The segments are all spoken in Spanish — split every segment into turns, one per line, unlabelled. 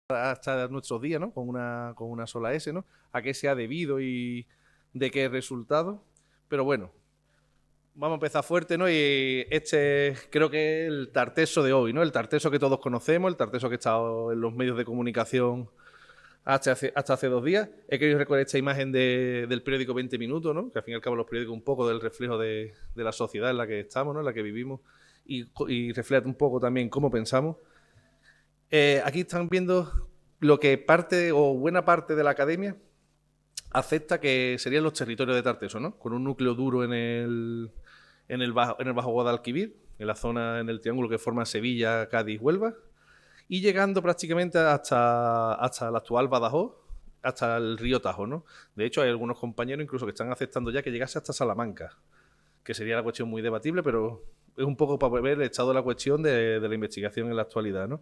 hasta nuestros días, ¿no? Con una sola S, ¿no? A qué se ha debido y de qué resultado. Pero bueno, vamos a empezar fuerte, ¿no? Y este creo que es el Tarteso de hoy, ¿no? El Tarteso que todos conocemos, el Tarteso que ha estado en los medios de comunicación hasta hace 2 días. He querido recordar esta imagen del periódico 20 Minutos, ¿no? Que al fin y al cabo los periódicos un poco del reflejo de la sociedad en la que estamos, ¿no? En la que vivimos y refleja un poco también cómo pensamos. Aquí están viendo lo que parte o buena parte de la academia acepta que serían los territorios de Tarteso, ¿no? Con un núcleo duro en el Bajo Guadalquivir, en la zona, en el triángulo que forma Sevilla, Cádiz, Huelva, y llegando prácticamente hasta la actual Badajoz, hasta el río Tajo, ¿no? De hecho, hay algunos compañeros incluso que están aceptando ya que llegase hasta Salamanca, que sería la cuestión muy debatible, pero es un poco para ver el estado de la cuestión de la investigación en la actualidad, ¿no?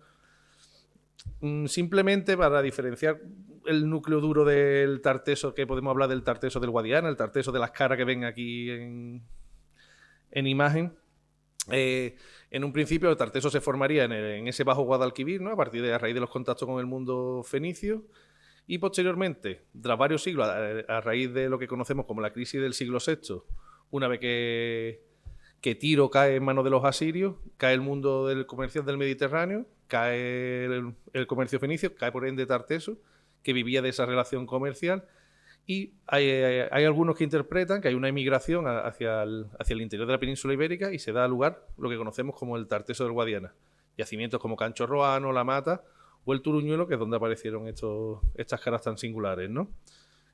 Simplemente para diferenciar el núcleo duro del Tarteso, que podemos hablar del Tarteso del Guadiana, el Tarteso de las caras que ven aquí en imagen. En un principio el Tarteso se formaría en ese bajo Guadalquivir, ¿no? A raíz de los contactos con el mundo fenicio, y posteriormente, tras varios siglos, a raíz de lo que conocemos como la crisis del siglo VI, una vez que Tiro cae en manos de los asirios, cae el mundo del comercio del Mediterráneo, cae el comercio fenicio, cae por ende Tarteso, que vivía de esa relación comercial, y hay algunos que interpretan que hay una emigración hacia el interior de la península ibérica y se da lugar lo que conocemos como el Tarteso del Guadiana. Yacimientos como Cancho Roano, La Mata o el Turuñuelo, que es donde aparecieron estas caras tan singulares, ¿no?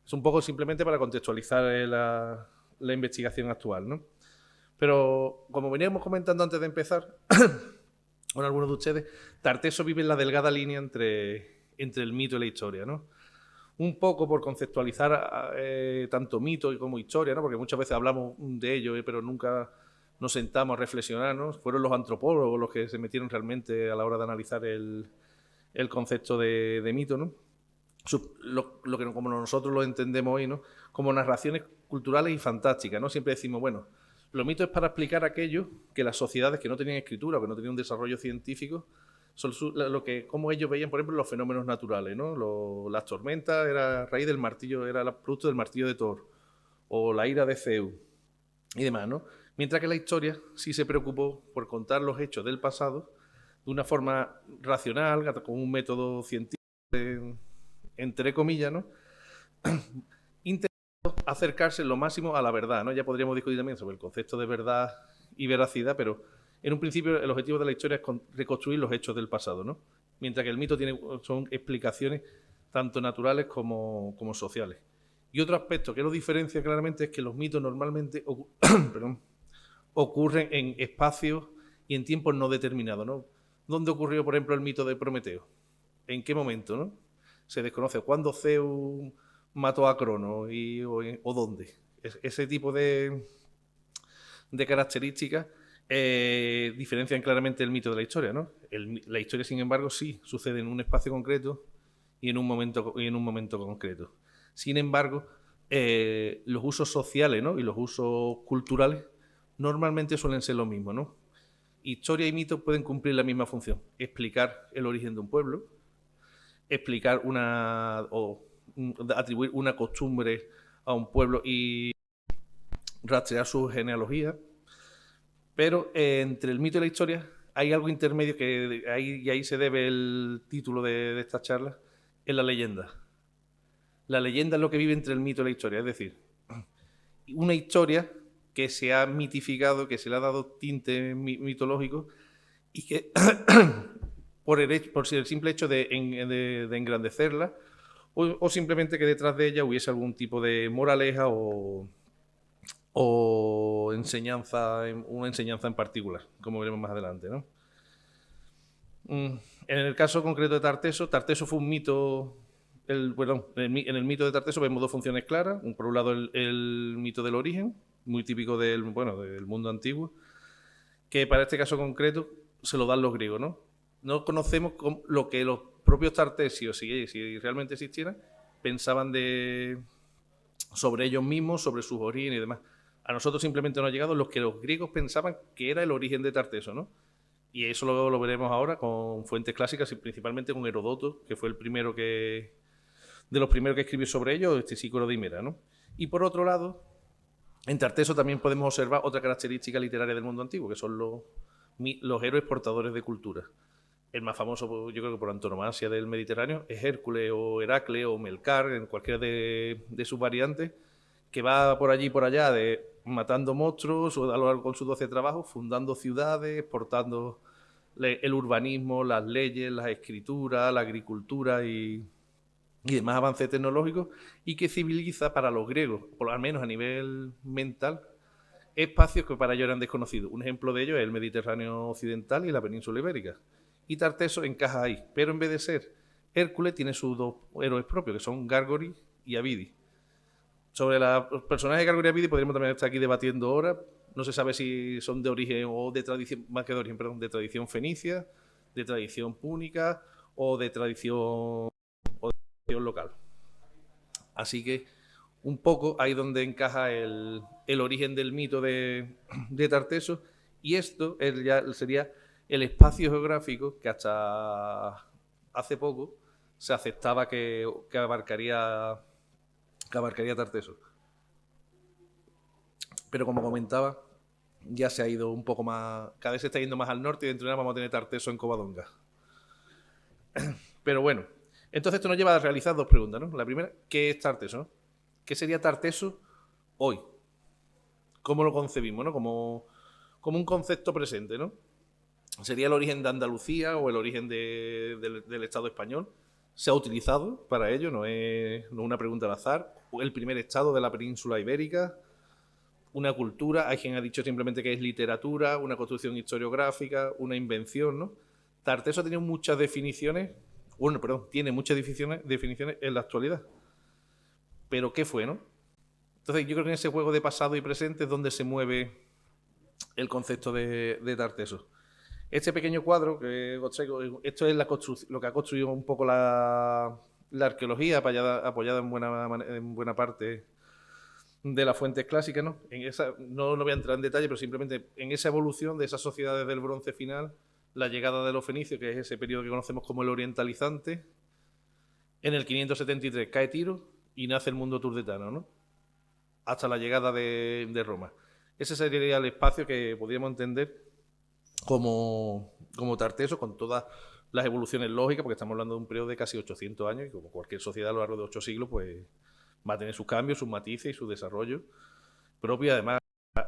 Es un poco simplemente para contextualizar la investigación actual, ¿no? Pero, como veníamos comentando antes de empezar, con algunos de ustedes, Tarteso vive en la delgada línea entre el mito y la historia, ¿no? Un poco por conceptualizar tanto mito como historia, ¿no? Porque muchas veces hablamos de ello, pero nunca nos sentamos a reflexionar, ¿no? Fueron los antropólogos los que se metieron realmente a la hora de analizar el concepto de mito, ¿no? Lo que como nosotros lo entendemos hoy, ¿no? Como narraciones culturales y fantásticas, ¿no? Siempre decimos, bueno, los mitos es para explicar aquello que las sociedades que no tenían escritura o que no tenían un desarrollo científico, como ellos veían, por ejemplo, los fenómenos naturales, ¿no? Las tormentas era a raíz del martillo, era el producto del martillo de Thor, o la ira de Zeus y demás, ¿no? Mientras que la historia sí se preocupó por contar los hechos del pasado de una forma racional, con un método científico, entre comillas, ¿no? Intentando acercarse lo máximo a la verdad, ¿no? Ya podríamos discutir también sobre el concepto de verdad y veracidad, pero en un principio el objetivo de la historia es reconstruir los hechos del pasado, ¿no? Mientras que el mito son explicaciones tanto naturales como sociales. Y otro aspecto que lo diferencia claramente es que los mitos normalmente perdón, ocurren en espacios y en tiempos no determinados, ¿no? ¿Dónde ocurrió, por ejemplo, el mito de Prometeo? ¿En qué momento, no? Se desconoce cuándo Zeus mató a Crono o dónde. Ese tipo de características diferencian claramente el mito de la historia, ¿no? La historia, sin embargo, sí sucede en un espacio concreto y en un momento concreto. Sin embargo, los usos sociales, ¿no? Y los usos culturales normalmente suelen ser lo mismo, ¿no? Historia y mito pueden cumplir la misma función: explicar el origen de un pueblo, explicar atribuir una costumbre a un pueblo y rastrear su genealogía. Pero entre el mito y la historia hay algo intermedio y ahí se debe el título de esta charla, es la leyenda. La leyenda es lo que vive entre el mito y la historia, es decir, una historia que se ha mitificado, que se le ha dado tinte mitológico y que por el simple hecho de engrandecerla o simplemente que detrás de ella hubiese algún tipo de moraleja o una enseñanza en particular, como veremos más adelante, ¿no? En el caso concreto de Tarteso, Tarteso fue un mito. En el mito de Tarteso vemos dos funciones claras. Por un lado, el mito del origen, muy típico del mundo antiguo, que para este caso concreto se lo dan los griegos, ¿no? No conocemos lo que los propios tartesios, si realmente existieran, pensaban sobre ellos mismos, sobre sus orígenes y demás. A nosotros simplemente nos ha llegado lo que los griegos pensaban que era el origen de Tarteso, ¿no? Y eso lo veremos ahora con fuentes clásicas y principalmente con Herodoto, que fue el primero de los primeros que escribió sobre ello, este Sícoro de Himera, ¿no? Y por otro lado, en Tarteso también podemos observar otra característica literaria del mundo antiguo, que son los héroes portadores de cultura. El más famoso, yo creo que por antonomasia del Mediterráneo, es Hércules o Heracles o Melcar, en cualquiera de sus variantes, que va por allí y por allá matando monstruos a lo largo con sus 12 trabajos, fundando ciudades, portando el urbanismo, las leyes, las escrituras, la agricultura y demás avances tecnológicos, y que civiliza para los griegos, por lo menos a nivel mental, espacios que para ellos eran desconocidos. Un ejemplo de ello es el Mediterráneo occidental y la península ibérica. Y Tarteso encaja ahí, pero en vez de ser Hércules, tiene sus dos héroes propios, que son Gárgoris y Abidi. Sobre los personajes de Gárgoris y Abidi podríamos también estar aquí debatiendo ahora. No se sabe si son de origen o de tradición, más que de origen, perdón, de tradición fenicia, de tradición púnica o de tradición local. Así que un poco ahí donde encaja el origen del mito de Tarteso, y esto ya sería el espacio geográfico que hasta hace poco se aceptaba que abarcaría Tarteso. Pero como comentaba, ya se ha ido un poco más, cada vez se está yendo más al norte y dentro de nada vamos a tener Tarteso en Covadonga. Pero bueno, entonces esto nos lleva a realizar dos preguntas, ¿no? La primera, ¿qué es Tarteso? ¿Qué sería Tarteso hoy? ¿Cómo lo concebimos, ¿no? Como un concepto presente, ¿no? ¿Sería el origen de Andalucía o el origen del Estado español? Se ha utilizado para ello, no es una pregunta al azar. El primer estado de la península ibérica, una cultura, hay quien ha dicho simplemente que es literatura, una construcción historiográfica, una invención, ¿no? Tarteso ha tenido muchas definiciones, tiene muchas definiciones en la actualidad. Pero ¿qué fue, no? Entonces yo creo que en ese juego de pasado y presente es donde se mueve el concepto de Tarteso. Este pequeño cuadro que os traigo, esto es lo que ha construido un poco la arqueología, apoyada en buena parte de las fuentes clásicas, ¿no? No voy a entrar en detalle, pero simplemente en esa evolución de esas sociedades del bronce final, la llegada de los fenicios, que es ese periodo que conocemos como el orientalizante, en el 573 cae Tiro y nace el mundo turdetano, ¿no? Hasta la llegada de Roma. Ese sería el espacio que podríamos entender como Tarteso, con todas las evoluciones lógicas, porque estamos hablando de un periodo de casi 800 años y como cualquier sociedad a lo largo de 8 siglos, pues va a tener sus cambios, sus matices y su desarrollo propio, y además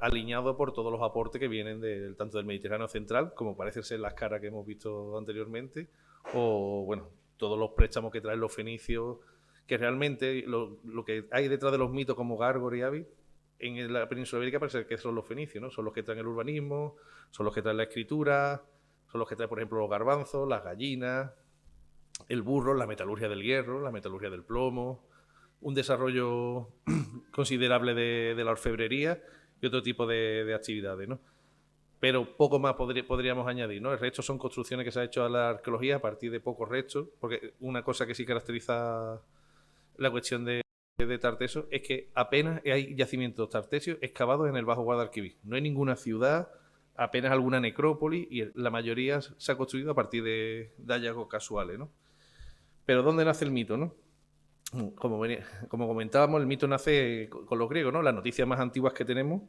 alineado por todos los aportes que vienen tanto del Mediterráneo central, como parece ser las caras que hemos visto anteriormente, o bueno, todos los préstamos que traen los fenicios, que realmente lo que hay detrás de los mitos como Gárgor y Abi, en la península ibérica parece que son los fenicios, ¿no? Son los que traen el urbanismo, son los que traen la escritura, son los que traen, por ejemplo, los garbanzos, las gallinas, el burro, la metalurgia del hierro, la metalurgia del plomo, un desarrollo considerable de la orfebrería y otro tipo de actividades, ¿no? Pero poco más podríamos añadir, ¿no? El resto son construcciones que se ha hecho a la arqueología a partir de pocos restos, porque una cosa que sí caracteriza la cuestión de Tarteso es que apenas hay yacimientos tartesios excavados en el Bajo Guadalquivir. No hay ninguna ciudad, apenas alguna necrópolis, y la mayoría se ha construido a partir de hallazgos casuales, ¿no? Pero ¿dónde nace el mito, no? Como comentábamos, el mito nace con los griegos, ¿no? Las noticias más antiguas que tenemos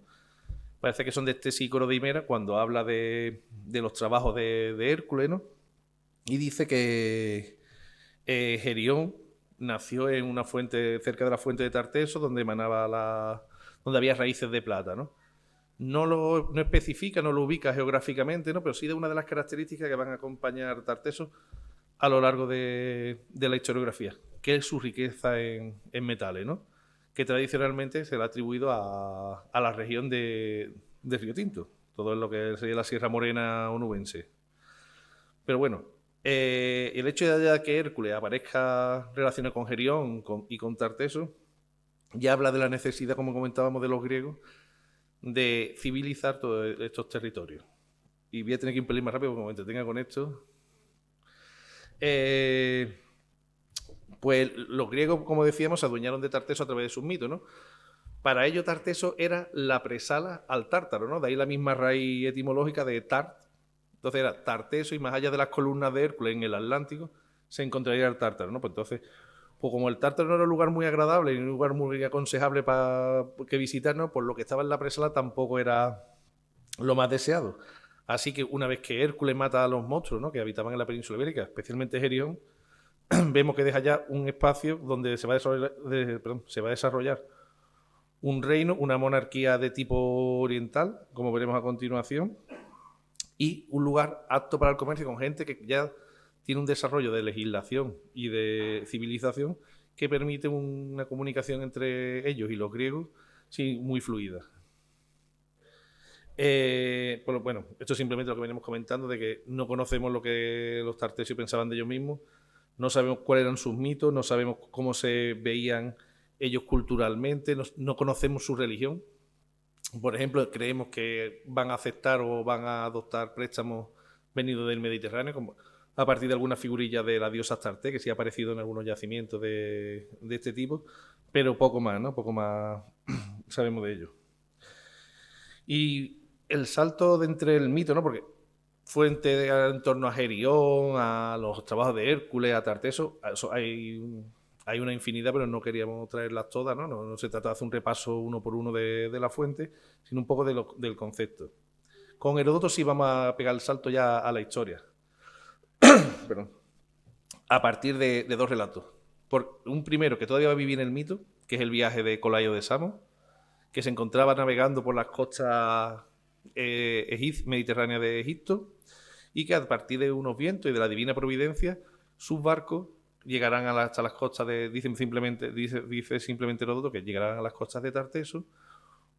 parece que son de este Sícoro de Himera, cuando habla de los trabajos de Hércules, ¿no? Y dice que Gerión nació en una fuente cerca de la fuente de Tarteso, donde donde había raíces de plata, ¿no? No especifica, no lo ubica geográficamente, ¿no? Pero sí de una de las características que van a acompañar Tarteso a lo largo de la historiografía, que es su riqueza en metales, ¿no? Que tradicionalmente se le ha atribuido a la región de Río Tinto, todo lo que sería la Sierra Morena onubense. Pero bueno, el hecho de que Hércules aparezca relacionado con Gerión y con Tarteso ya habla de la necesidad, como comentábamos, de los griegos de civilizar todos estos territorios. Y voy a tener que impelir más rápido porque me entretenga con esto. Pues los griegos, como decíamos, se adueñaron de Tarteso a través de sus mitos, ¿no? Para ello Tarteso era la presala al tártaro, ¿no? De ahí la misma raíz etimológica de Tart, Entonces era Tarteso y más allá de las columnas de Hércules en el Atlántico se encontraría el Tártaro, ¿no? Pues entonces, pues como el Tártaro no era un lugar muy agradable y un lugar muy aconsejable para que visitar, ¿no? Pues lo que estaba en la presala tampoco era lo más deseado. Así que una vez que Hércules mata a los monstruos, ¿no? Que habitaban en la península ibérica, especialmente Gerión, vemos que deja ya un espacio donde se va a desarrollar un reino, una monarquía de tipo oriental, como veremos a continuación, y un lugar apto para el comercio con gente que ya tiene un desarrollo de legislación y de civilización que permite una comunicación entre ellos y los griegos sí, muy fluida. Bueno, esto es simplemente lo que venimos comentando, de que no conocemos lo que los tartesios pensaban de ellos mismos, no sabemos cuáles eran sus mitos, no sabemos cómo se veían ellos culturalmente, no conocemos su religión. Por ejemplo, creemos que van a aceptar o van a adoptar préstamos venidos del Mediterráneo, como a partir de alguna figurilla de la diosa Astarte, que sí ha aparecido en algunos yacimientos de este tipo, pero poco más, ¿no? Poco más sabemos de ello. Y el salto de entre el mito, ¿no? Porque fuente en torno a Gerión, a los trabajos de Hércules, a Tarteso, hay una infinidad, pero no queríamos traerlas todas, ¿no? No se trata de hacer un repaso uno por uno de la fuente, sino un poco del concepto. Con Heródoto sí vamos a pegar el salto ya a la historia. Perdón. A partir de dos relatos. Por un primero que todavía vive en el mito, que es el viaje de Colayo de Samos, que se encontraba navegando por las costas mediterráneas de Egipto, y que a partir de unos vientos y de la divina providencia, sus barcos llegarán hasta las costas dice simplemente Heródoto que llegarán a las costas de Tarteso,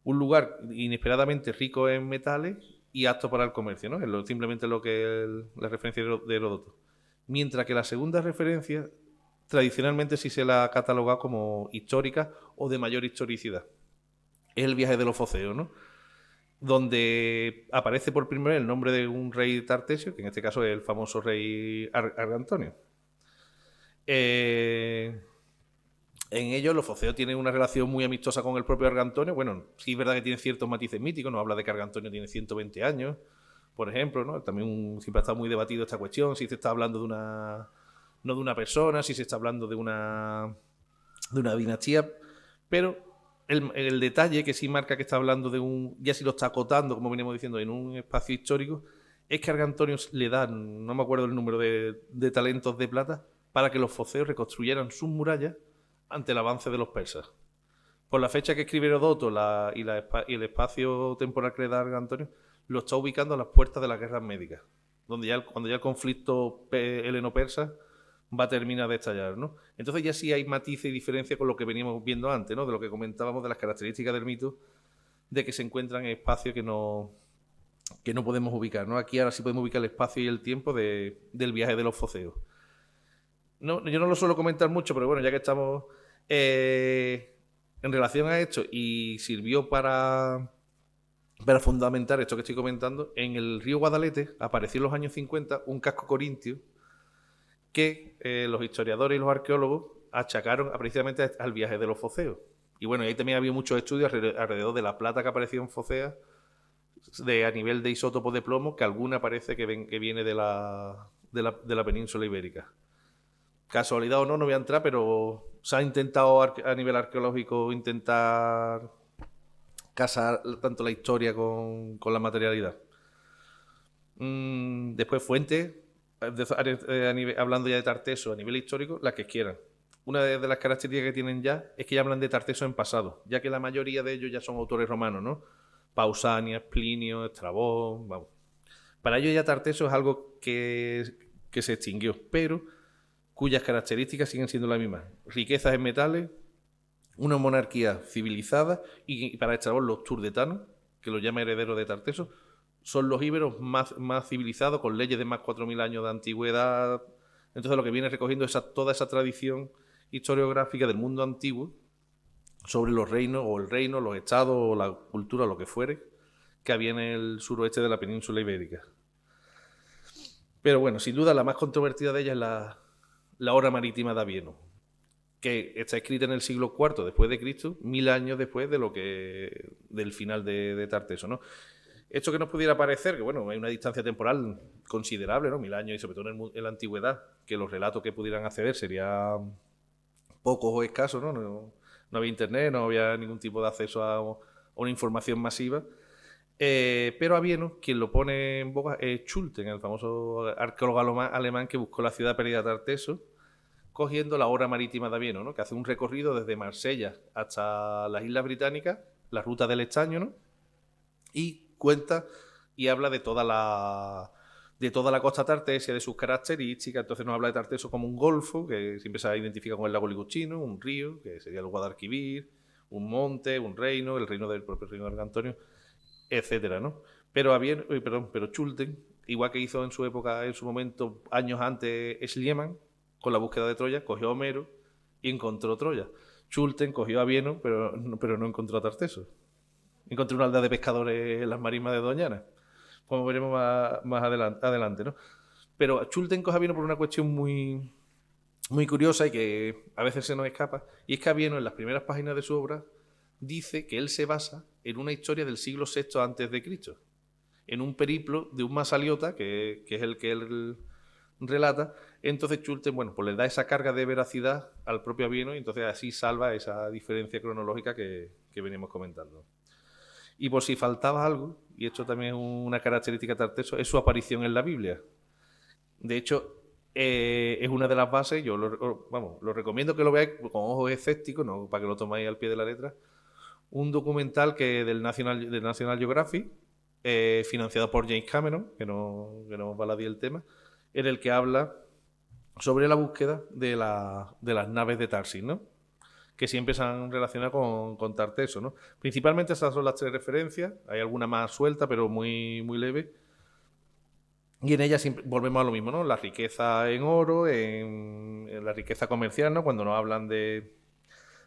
un lugar inesperadamente rico en metales y apto para el comercio, ¿no? Es simplemente lo que la referencia de Heródoto. Mientras que la segunda referencia, tradicionalmente sí se la ha catalogado como histórica o de mayor historicidad. Es el viaje de los foceos, ¿no? Donde aparece por primera vez el nombre de un rey tartesio, que en este caso es el famoso rey Argantonio. En ello, los foceos tienen una relación muy amistosa con el propio Argantonio. Bueno, sí es verdad que tiene ciertos matices míticos, nos habla de que Argantonio tiene 120 años, por ejemplo, ¿no? También siempre ha estado muy debatido esta cuestión, si se está hablando de no de una persona, si se está hablando de una dinastía, pero el detalle que sí marca que está hablando ya si lo está acotando, como venimos diciendo, en un espacio histórico, es que Argantonio le da, no me acuerdo el número de talentos de plata, para que los foceos reconstruyeran sus murallas ante el avance de los persas. Por la fecha que escribe Heródoto y el espacio temporal que le da Argantonio, lo está ubicando a las puertas de las guerras médicas, cuando ya el conflicto heleno-persa va a terminar de estallar, ¿no? Entonces ya sí hay matices y diferencias con lo que veníamos viendo antes, ¿no? De lo que comentábamos de las características del mito, de que se encuentran en espacios que no podemos ubicar, ¿no? Aquí ahora sí podemos ubicar el espacio y el tiempo del viaje de los foceos. No, yo no lo suelo comentar mucho, pero bueno, ya que estamos en relación a esto y sirvió para fundamentar esto que estoy comentando, en el río Guadalete apareció en los años 50 un casco corintio que los historiadores y los arqueólogos achacaron precisamente al viaje de los foceos. Y bueno, ahí también había muchos estudios alrededor de la plata que apareció en Focea, a nivel de isótopos de plomo, que alguna parece que viene de la península ibérica. Casualidad o no, no voy a entrar, pero se ha intentado a nivel arqueológico intentar casar tanto la historia con la materialidad. Después fuentes, hablando ya de Tarteso a nivel histórico, las que quieran. Una de las características que tienen ya es que ya hablan de Tarteso en pasado, ya que la mayoría de ellos ya son autores romanos, ¿no? Pausanias, Plinio, Estrabón, vamos. Para ellos ya Tarteso es algo que se extinguió, pero cuyas características siguen siendo las mismas. Riquezas en metales, una monarquía civilizada, y para Estrabón los turdetanos, que los llama herederos de Tarteso, son los íberos más civilizados, con leyes de más 4.000 años de antigüedad. Entonces lo que viene recogiendo es toda esa tradición historiográfica del mundo antiguo sobre los reinos, o el reino, los estados, o la cultura, lo que fuere, que había en el suroeste de la península ibérica. Pero bueno, sin duda la más controvertida de ellas es la Hora Marítima de Avieno, que está escrita en el siglo IV después de Cristo, 1000 años después del final de Tarteso, ¿no? Esto que nos pudiera parecer, que bueno, hay una distancia temporal considerable, ¿no? 1000 años, y sobre todo en la antigüedad, que los relatos que pudieran acceder serían pocos o escasos, ¿no? No había internet, no había ningún tipo de acceso a una información masiva. Pero Avienus, quien lo pone en boga, es Schulten, el famoso arqueólogo alemán que buscó la ciudad perdida de Tarteso, cogiendo la hora marítima de Avienus, ¿no? Que hace un recorrido desde Marsella hasta las Islas Británicas, la ruta del estaño, ¿no? Y cuenta y habla de toda la costa tartesia, de sus características. Entonces nos habla de Tarteso como un golfo, que siempre se identifica con el lago Liguchino, un río, que sería el Guadalquivir, un monte, un reino, el reino del propio reino de Marco Antonio, etcétera, ¿no? Pero Schulten, igual que hizo en su época, en su momento, años antes, Schliemann, con la búsqueda de Troya, cogió a Homero y encontró Troya. Schulten cogió a Avienus, pero no encontró a Tarteso. Encontró una aldea de pescadores en las marismas de Doñana, como veremos más adelante, ¿no? Pero Schulten coge a Avienus por una cuestión muy, muy curiosa y que a veces se nos escapa, y es que Avienus, en las primeras páginas de su obra, dice que él se basa en una historia del siglo VI antes de Cristo, en un periplo de un Masaliota, que es el que él relata. Entonces Schulten, bueno, pues le da esa carga de veracidad al propio Avienus, y entonces así salva esa diferencia cronológica que veníamos comentando. Y por si faltaba algo, y esto también es una característica de Tarteso, es su aparición en la Biblia. De hecho, es una de las bases. Yo lo recomiendo que lo veáis con ojos escépticos, no para que lo tomáis al pie de la letra. Un documental del National Geographic, financiado por James Cameron, que no baladí el tema, en el que habla sobre la búsqueda de las naves de Tarsis, ¿no? Que siempre se han relacionado con Tarteso, ¿no? Principalmente esas son las 3 referencias. Hay alguna más suelta, pero muy, muy leve. Y en ella siempre volvemos a lo mismo, ¿no? La riqueza en oro, en la riqueza comercial, ¿no? Cuando nos hablan de,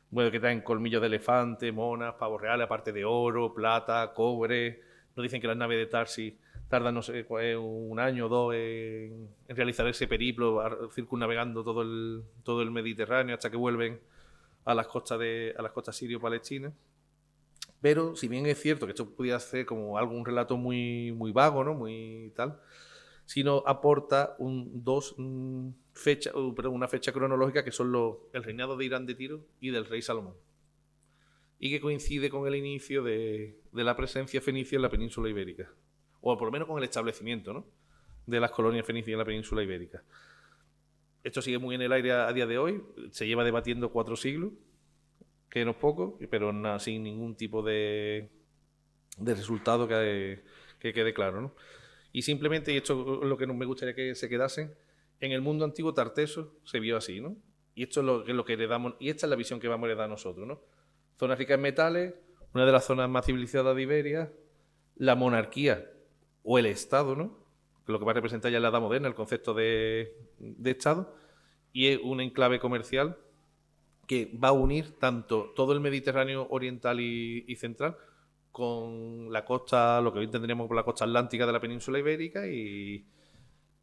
bueno, que traen colmillos de elefante, monas, pavos reales, aparte de oro, plata, cobre. Nos dicen que las naves de Tarsis tardan, no sé, un año o 2 en realizar ese periplo, circunnavegando todo el Mediterráneo hasta que vuelven a las costas sirio-palestinas. Pero si bien es cierto que esto pudiera ser como un relato muy, muy vago, ¿no? Muy tal, sino aporta una fecha cronológica, que son el reinado de Irán de Tiro y del rey Salomón, y que coincide con el inicio de la presencia fenicia en la península ibérica, o por lo menos con el establecimiento, ¿no?, de las colonias fenicias en la península ibérica. Esto sigue muy en el aire a día de hoy, se lleva debatiendo 4 siglos, que no es poco, pero sin ningún tipo de resultado que quede claro, ¿no? Y simplemente, y esto es lo que me gustaría que se quedasen, en el mundo antiguo Tarteso se vio así, ¿no? Y esto es lo que heredamos, y esta es la visión que vamos a heredar nosotros, ¿no? Zonas ricas en metales, una de las zonas más civilizadas de Iberia, la monarquía o el Estado, ¿no?, lo que va a representar ya en la Edad Moderna, el concepto de Estado, y es un enclave comercial que va a unir tanto todo el Mediterráneo oriental y central con la costa, lo que hoy tendríamos por la costa atlántica de la península ibérica y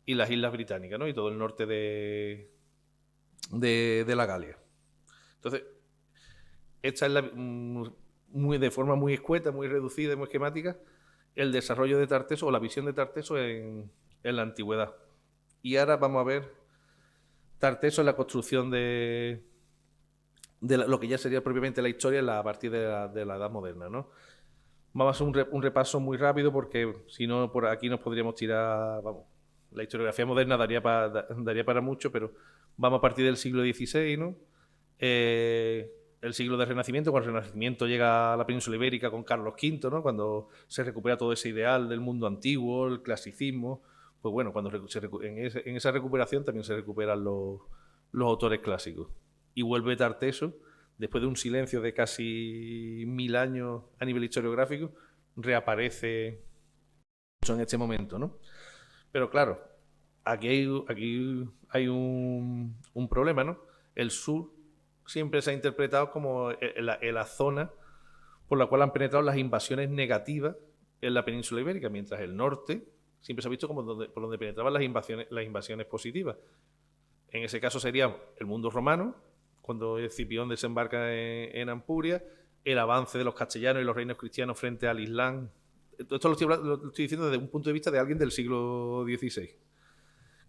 las islas británicas, ¿no?, y todo el norte de la Galia. Entonces, esta es de forma muy escueta, muy reducida y muy esquemática, el desarrollo de Tarteso o la visión de Tarteso en la antigüedad. Y ahora vamos a ver Tarteso en la construcción de lo que ya sería propiamente la historia a partir de la Edad Moderna, ¿no? Vamos a hacer un repaso muy rápido, porque si no, por aquí nos podríamos tirar, vamos, la historiografía moderna daría para mucho, pero vamos a partir del siglo XVI, ¿no? El siglo del Renacimiento, cuando el Renacimiento llega a la península ibérica con Carlos V, ¿no?, cuando se recupera todo ese ideal del mundo antiguo, el clasicismo. Pues bueno, cuando en esa recuperación también se recuperan los autores clásicos. Y vuelve Tarteso, después de un silencio de casi 1000 años a nivel historiográfico, reaparece en este momento, ¿no? Pero claro, aquí hay un problema, ¿no? El sur siempre se ha interpretado como la zona por la cual han penetrado las invasiones negativas en la península ibérica, mientras el norte siempre se ha visto como por donde penetraban las invasiones positivas. En ese caso sería el mundo romano, cuando Escipión desembarca en Ampuria, el avance de los castellanos y los reinos cristianos frente al Islam Esto lo estoy diciendo desde un punto de vista de alguien del siglo XVI.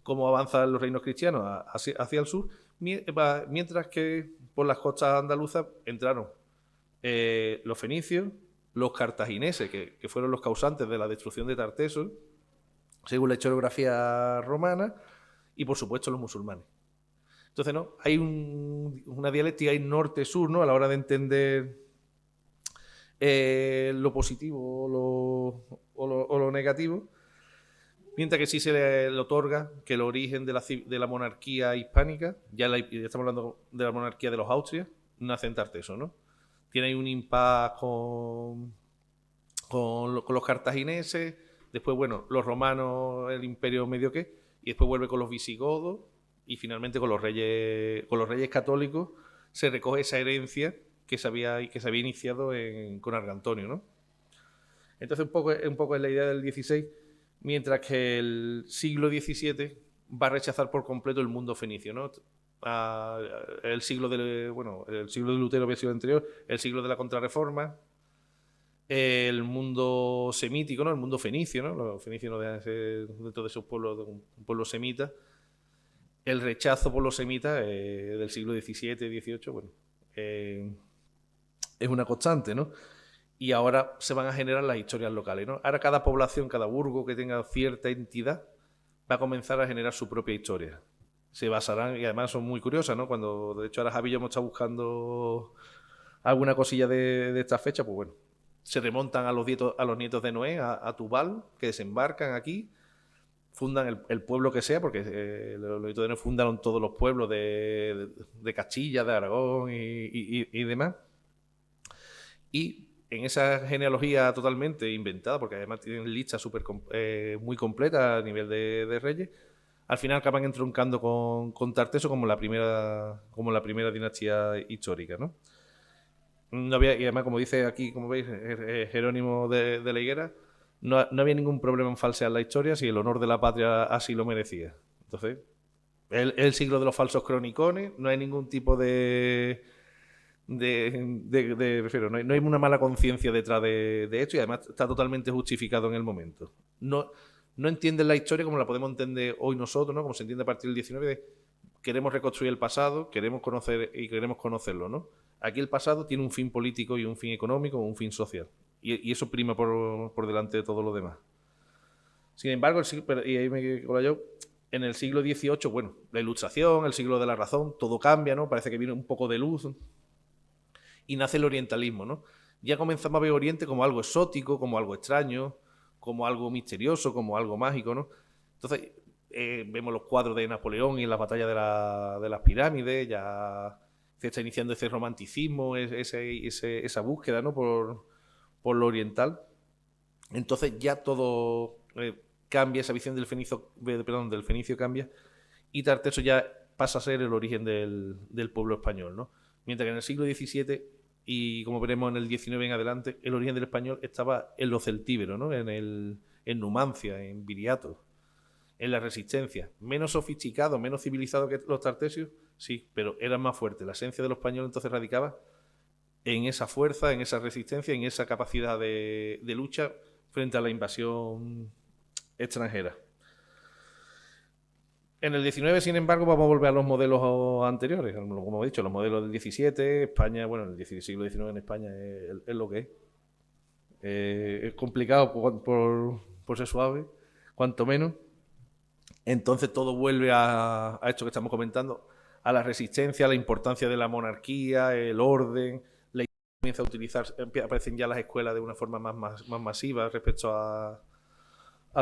Cómo avanzan los reinos cristianos hacia el sur, mientras que por las costas andaluzas entraron los fenicios, los cartagineses, que fueron los causantes de la destrucción de Tarteso, según la historiografía romana, y por supuesto los musulmanes. Entonces, ¿no? Hay una dialéctica ahí norte-sur, ¿no? A la hora de entender lo positivo o lo negativo, mientras que sí se le otorga que el origen de la monarquía hispánica, ya estamos hablando de la monarquía de los Austrias, nace en Tarteso, ¿no? Tiene ahí un impasse con los cartagineses, después, bueno, los romanos, el imperio medio que, y después vuelve con los visigodos, y finalmente con los reyes católicos se recoge esa herencia que se había iniciado con Argantonio, ¿no? Entonces un poco es la idea del XVI, mientras que el siglo XVII va a rechazar por completo el mundo fenicio, ¿no? El siglo de Lutero había sido anterior, el siglo de la Contrarreforma, el mundo semítico, ¿no? El mundo fenicio, ¿no? Los fenicios no dejan de ser dentro de esos pueblos, un pueblo semita. El rechazo por los semitas del siglo XVII, XVIII, bueno, es una constante, ¿no? Y ahora se van a generar las historias locales, ¿no? Ahora cada población, cada burgo que tenga cierta entidad va a comenzar a generar su propia historia. Se basarán, y además son muy curiosas, ¿no? Cuando, de hecho, ahora Javi hemos estado buscando alguna cosilla de esta fecha, pues bueno, se remontan a los nietos de Noé, a Tubal, que desembarcan aquí, fundan el pueblo que sea, porque los nietos de Noé fundaron todos los pueblos de Castilla, de Aragón y demás. Y en esa genealogía totalmente inventada, porque además tienen listas muy completas a nivel de reyes, al final acaban entroncando con Tarteso como la primera dinastía histórica, ¿no? No había, y además, como dice aquí, como veis, Jerónimo de la Higuera, no había ningún problema en falsear la historia si el honor de la patria así lo merecía. Entonces, el siglo de los falsos cronicones, no hay ningún tipo refiero, no hay una mala conciencia detrás de esto, y además está totalmente justificado en el momento. No entienden la historia como la podemos entender hoy nosotros, ¿no? Como se entiende a partir del 19, queremos reconstruir el pasado, queremos conocerlo, ¿no? Aquí el pasado tiene un fin político y un fin económico, un fin social. Y eso prima por delante de todo lo demás. Sin embargo, y ahí me quedo yo, en el siglo XVIII, bueno, la Ilustración, el siglo de la razón, todo cambia, ¿no? Parece que viene un poco de luz y nace el orientalismo, ¿no? Ya comenzamos a ver Oriente como algo exótico, como algo extraño, como algo misterioso, como algo mágico, ¿no? Entonces, vemos los cuadros de Napoleón y en las batallas de las pirámides, ya se está iniciando ese romanticismo, esa búsqueda, ¿no? por lo oriental. Entonces ya todo cambia, esa visión del fenicio cambia, y Tarteso ya pasa a ser el origen del pueblo español, ¿no? Mientras que en el siglo XVII, y como veremos en el XIX en adelante, el origen del español estaba en lo celtíbero, ¿no? En Numancia, en Viriato, en la resistencia. Menos sofisticado, menos civilizado que los tartesios, sí, pero eran más fuertes. La esencia de los españoles entonces radicaba en esa fuerza, en esa resistencia, en esa capacidad de lucha frente a la invasión extranjera. En el 19, sin embargo, vamos a volver a los modelos anteriores, como he dicho, los modelos del 17, España, bueno, en el siglo XIX en España es lo que es. Es complicado por ser suave, cuanto menos. Entonces todo vuelve a esto que estamos comentando, a la resistencia, a la importancia de la monarquía, el orden, la comienza a utilizar, aparecen ya las escuelas de una forma más masiva respecto a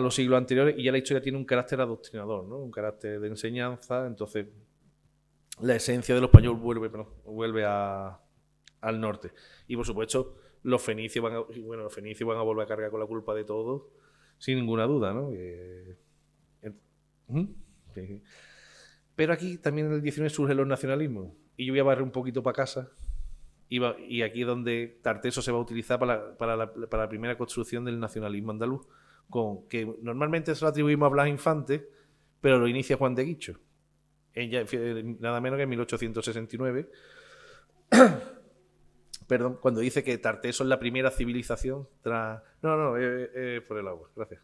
los siglos anteriores, y ya la historia tiene un carácter adoctrinador, ¿no? Un carácter de enseñanza. Entonces la esencia de lo español vuelve al norte. Y por supuesto los fenicios van a volver a cargar con la culpa de todo, sin ninguna duda, ¿no? Sí. Pero aquí también en el 19 surgen los nacionalismos, y yo voy a barrer un poquito para casa, y aquí es donde Tarteso se va a utilizar para la primera construcción del nacionalismo andaluz, que normalmente se lo atribuimos a Blas Infante, pero lo inicia Juan de Guicho, nada menos que en 1869, Perdón, cuando dice que Tarteso es la primera civilización tras... No, no, por el agua, gracias.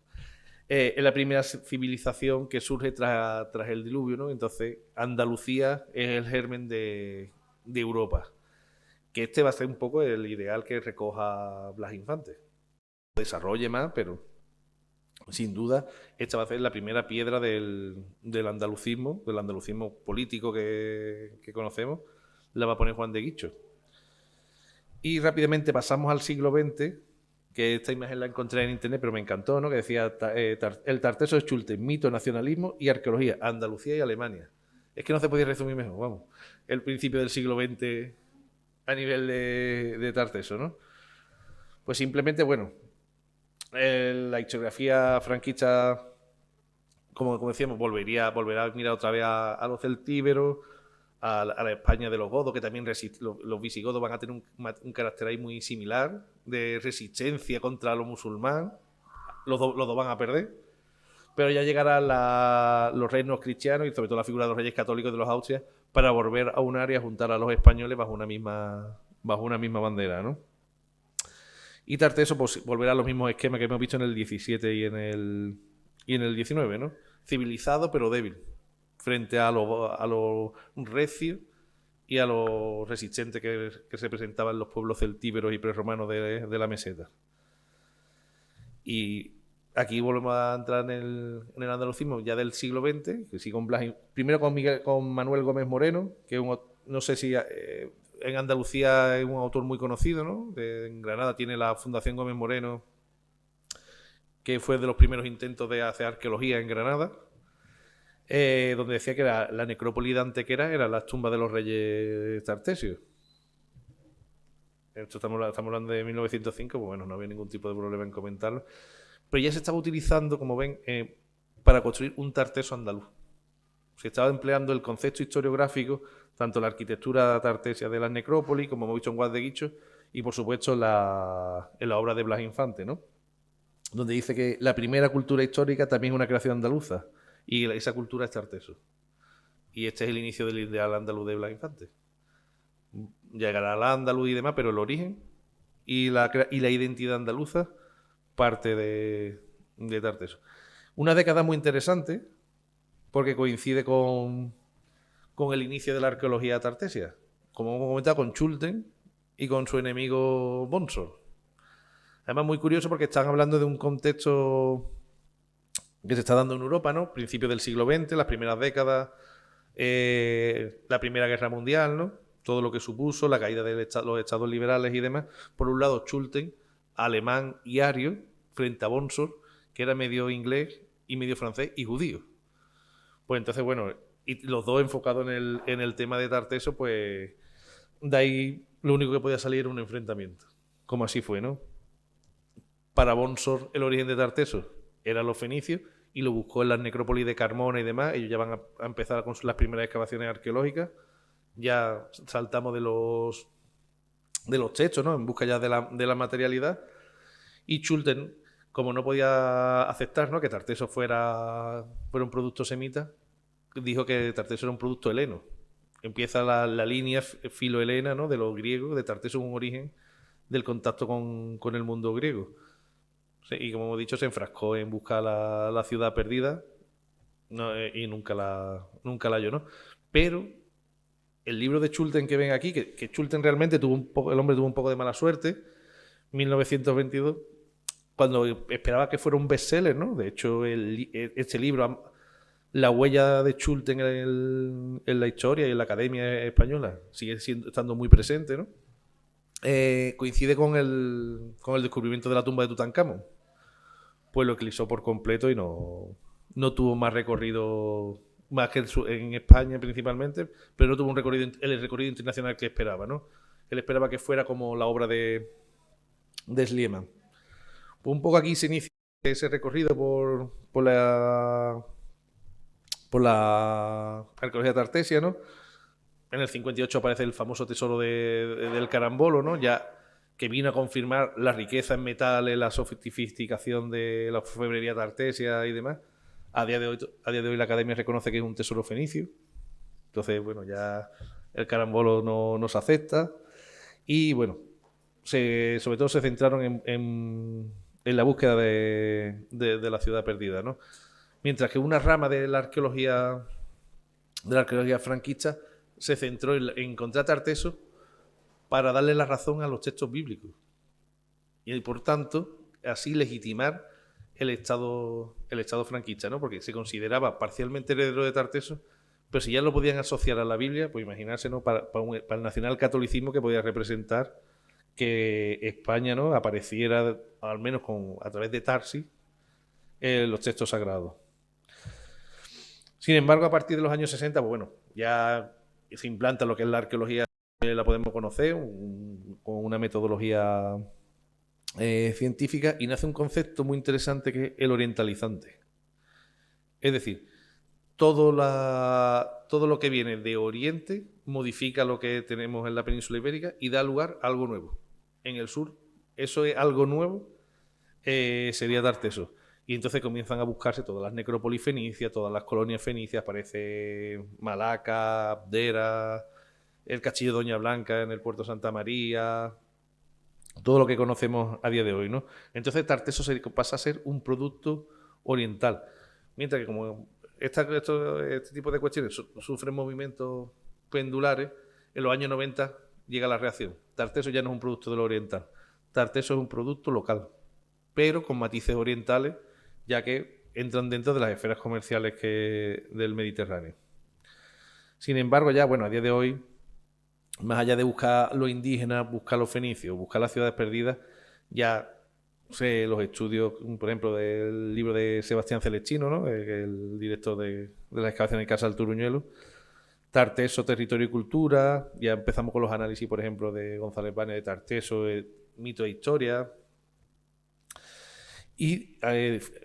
Es la primera civilización que surge tras el diluvio, ¿no? Entonces, Andalucía es el germen de Europa. Que este va a ser un poco el ideal que recoja Blas Infante. Desarrolle más, pero sin duda esta va a ser la primera piedra del andalucismo político que conocemos, la va a poner Juan de Guicho. Y rápidamente pasamos al siglo XX, que esta imagen la encontré en internet, pero me encantó, ¿no? Que decía el Tarteso de Chulten, mito, nacionalismo y arqueología, Andalucía y Alemania. Es que no se podía resumir mejor, vamos. El principio del siglo XX a nivel de Tarteso, ¿no? Pues simplemente, bueno, la historiografía franquista, como decíamos, volverá a mirar otra vez a los celtíberos, a la España de los godos, que también los visigodos van a tener un carácter ahí muy similar, de resistencia contra lo musulmán. Los dos van a perder. Pero ya llegarán los reinos cristianos y sobre todo la figura de los reyes católicos de los Austrias para volver a unar y a juntar a los españoles bajo una misma bandera, ¿no? Y Tarteso pues, volverá a los mismos esquemas que hemos visto en el 17 y en el 19, ¿no? Civilizado pero débil, frente a lo recio y a lo resistente que se presentaban los pueblos celtíberos y prerromanos de la meseta. Y aquí volvemos a entrar en el andalucismo ya del siglo XX, que sí con Blas, primero con Manuel Gómez Moreno, que es no sé si en Andalucía es un autor muy conocido, ¿no? En Granada tiene la Fundación Gómez Moreno, que fue de los primeros intentos de hacer arqueología en Granada, donde decía que la necrópolis de Antequera eran las tumbas de los reyes tartesios. Esto estamos hablando de 1905, pues bueno, no había ningún tipo de problema en comentarlo. Pero ya se estaba utilizando, como ven, para construir un tarteso andaluz. Se estaba empleando el concepto historiográfico, tanto la arquitectura tartesia de las necrópolis, como hemos visto en Guas de Guicho, y por supuesto en la obra de Blas Infante, ¿no? Donde dice que la primera cultura histórica también es una creación andaluza, y esa cultura es Tarteso. Y este es el inicio del ideal andaluz de Blas Infante. Llegará al andaluz y demás, pero el origen y la identidad andaluza parte de Tarteso. Una década muy interesante, porque coincide con el inicio de la arqueología tartesia, como hemos comentado, con Chulten y con su enemigo Bonsor. Además, muy curioso porque están hablando de un contexto que se está dando en Europa, ¿no? Principios del siglo XX, las primeras décadas, la Primera Guerra Mundial, ¿no? Todo lo que supuso, la caída de los estados liberales y demás. Por un lado, Chulten, alemán y ario, frente a Bonsor, que era medio inglés y medio francés y judío. Pues entonces, bueno, y los dos enfocados en el tema de Tarteso, pues de ahí lo único que podía salir era un enfrentamiento. Como así fue, ¿no? Para Bonsor, el origen de Tarteso eran los fenicios y lo buscó en las necrópolis de Carmona y demás. Ellos ya van a empezar con las primeras excavaciones arqueológicas. Ya saltamos de los textos, ¿no? En busca ya de la materialidad. Y Chulten, como no podía aceptar, ¿no?, que Tarteso fuera un producto semita, dijo que Tarteso era un producto heleno. Empieza la línea filo-helena, ¿no?, de los griegos, de Tarteso un origen del contacto con el mundo griego. Y como hemos dicho, se enfrascó en buscar la ciudad perdida, no, y nunca la halló, ¿no? Pero el libro de Chulten que ven aquí, que Chulten realmente el hombre tuvo un poco de mala suerte, 1922, cuando esperaba que fuera un bestseller, ¿no? De hecho, este libro, la huella de Chulten en la historia y en la academia española sigue estando muy presente, ¿no? Coincide con el descubrimiento de la tumba de Tutankamón. Pues lo eclipsó por completo y no tuvo más recorrido, más que en España principalmente, pero no tuvo el recorrido internacional que esperaba, ¿no? Él esperaba que fuera como la obra de Schliemann. Pues un poco aquí se inicia ese recorrido por la arqueología tartesia, ¿no? En el 58 aparece el famoso tesoro del Carambolo, ¿no? Ya que vino a confirmar la riqueza en metales, la sofisticación de la orfebrería tartesia y demás. A día de hoy la Academia reconoce que es un tesoro fenicio. Entonces, bueno, ya el Carambolo no se acepta. Y bueno, sobre todo se centraron en la búsqueda de la ciudad perdida, ¿no? Mientras que una rama de la arqueología franquista se centró en encontrar Tarteso para darle la razón a los textos bíblicos y por tanto así legitimar el Estado franquista, ¿no? Porque se consideraba parcialmente heredero de Tarteso, pero si ya lo podían asociar a la Biblia, pues imaginarse, ¿no? Para el nacionalcatolicismo que podía representar que España, ¿no? Apareciera al menos a través de Tarsi los textos sagrados. Sin embargo, a partir de los años 60, pues bueno, ya se implanta lo que es la arqueología, la podemos conocer con una metodología científica, y nace un concepto muy interesante que es el orientalizante. Es decir, todo lo que viene de Oriente modifica lo que tenemos en la península ibérica y da lugar a algo nuevo. En el sur, eso es algo nuevo, sería Tarteso. Y entonces comienzan a buscarse todas las necrópolis fenicias, todas las colonias fenicias, aparece Malaca, Abdera, el castillo de Doña Blanca en el puerto Santa María, todo lo que conocemos a día de hoy, ¿no? Entonces Tarteso pasa a ser un producto oriental, mientras que como este tipo de cuestiones sufren movimientos pendulares, en los años 90 llega la reacción. Tarteso ya no es un producto de lo oriental, Tarteso es un producto local, pero con matices orientales, ya que entran dentro de las esferas comerciales del Mediterráneo. Sin embargo, ya, bueno, a día de hoy, más allá de buscar los indígenas, buscar los fenicios, buscar las ciudades perdidas, ya los estudios, por ejemplo, del libro de Sebastián Celestino, ¿no? El director de la excavación en Casa del Turuñuelo, Tarteso, Territorio y Cultura, ya empezamos con los análisis, por ejemplo, de González Báñez de Tarteso, Mito e Historia. Y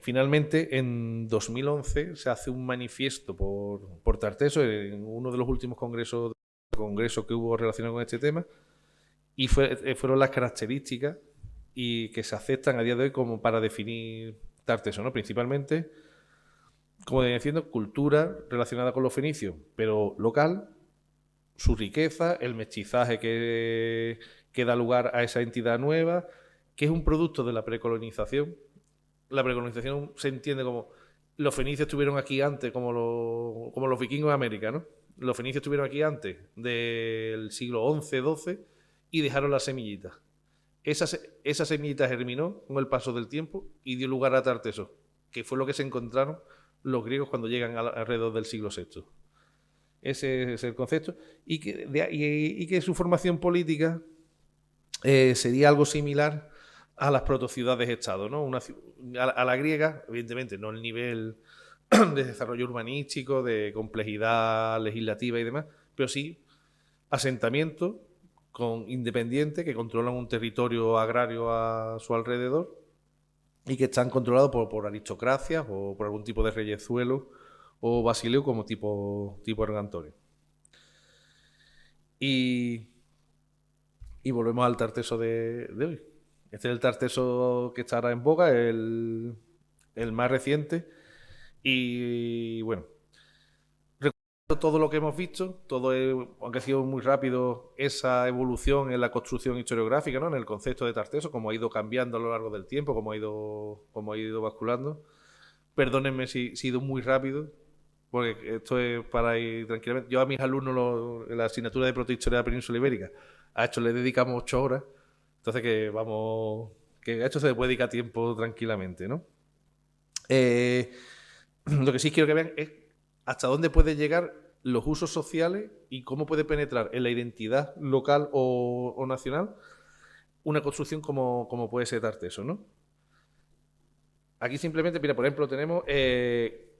finalmente, en 2011, se hace un manifiesto por Tarteso en uno de los últimos congresos que hubo relacionados con este tema, y fueron las características y que se aceptan a día de hoy como para definir Tarteso, ¿no? Principalmente, como venía diciendo, cultura relacionada con los fenicios, pero local, su riqueza, el mestizaje que da lugar a esa entidad nueva, que es un producto de la precolonización. La precolonización se entiende como los fenicios estuvieron aquí antes, como los vikingos de América, ¿no? Los fenicios estuvieron aquí antes del siglo XI, XII y dejaron las semillitas. Esa semillita germinó con el paso del tiempo y dio lugar a Tarteso, que fue lo que se encontraron los griegos cuando llegan alrededor del siglo VI. Ese es el concepto. Y que su formación política sería algo similar a las protociudades-estado, ¿no? A la griega, evidentemente, no el nivel de desarrollo urbanístico, de complejidad legislativa y demás, pero sí asentamientos independientes que controlan un territorio agrario a su alrededor y que están controlados por aristocracias o por algún tipo de reyezuelo o basileo como tipo Ergantorio. Y volvemos al Tarteso de hoy. Este es el Tarteso que está ahora en boga, el más reciente. Y bueno, recuerdo todo lo que hemos visto, aunque ha sido muy rápido, esa evolución en la construcción historiográfica, ¿no? En el concepto de Tarteso, cómo ha ido cambiando a lo largo del tiempo, cómo ha ido basculando. Perdónenme si he ido muy rápido, porque esto es para ir tranquilamente. Yo a mis alumnos, en la asignatura de protohistoria de la península ibérica, a esto le dedicamos 8 horas, entonces que a esto se le puede dedicar tiempo tranquilamente, ¿no? Lo que sí quiero que vean es hasta dónde puede llegar los usos sociales y cómo puede penetrar en la identidad local o nacional una construcción como puede ser Tarteso, ¿no? Aquí simplemente, mira, por ejemplo, tenemos,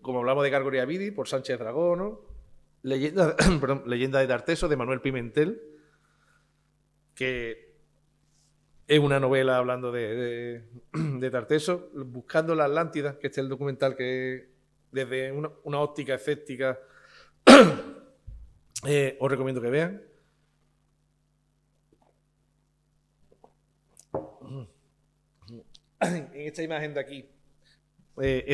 como hablamos de Gargoria Vidi, por Sánchez Dragó, ¿no? Leyenda de Tarteso, de Manuel Pimentel, que es una novela hablando de Tarteso, buscando la Atlántida, que este es el documental que desde una óptica escéptica os recomiendo que vean. En esta imagen de aquí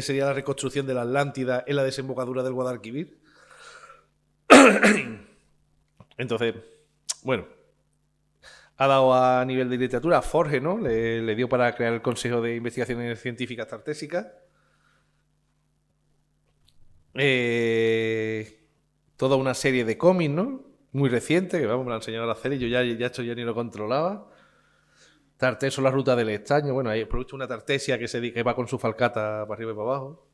sería la reconstrucción de la Atlántida en la desembocadura del Guadalquivir. Entonces, bueno, ha dado a nivel de literatura a Forge, ¿no? Le dio para crear el Consejo de Investigaciones Científicas Tartésicas. Toda una serie de cómics, ¿no? Muy reciente, que vamos, me la enseñado a hacer y yo ya esto ya ni lo controlaba. Tarteso, la ruta del estaño. Bueno, ahí aprovecho una tartesia que va con su falcata para arriba y para abajo.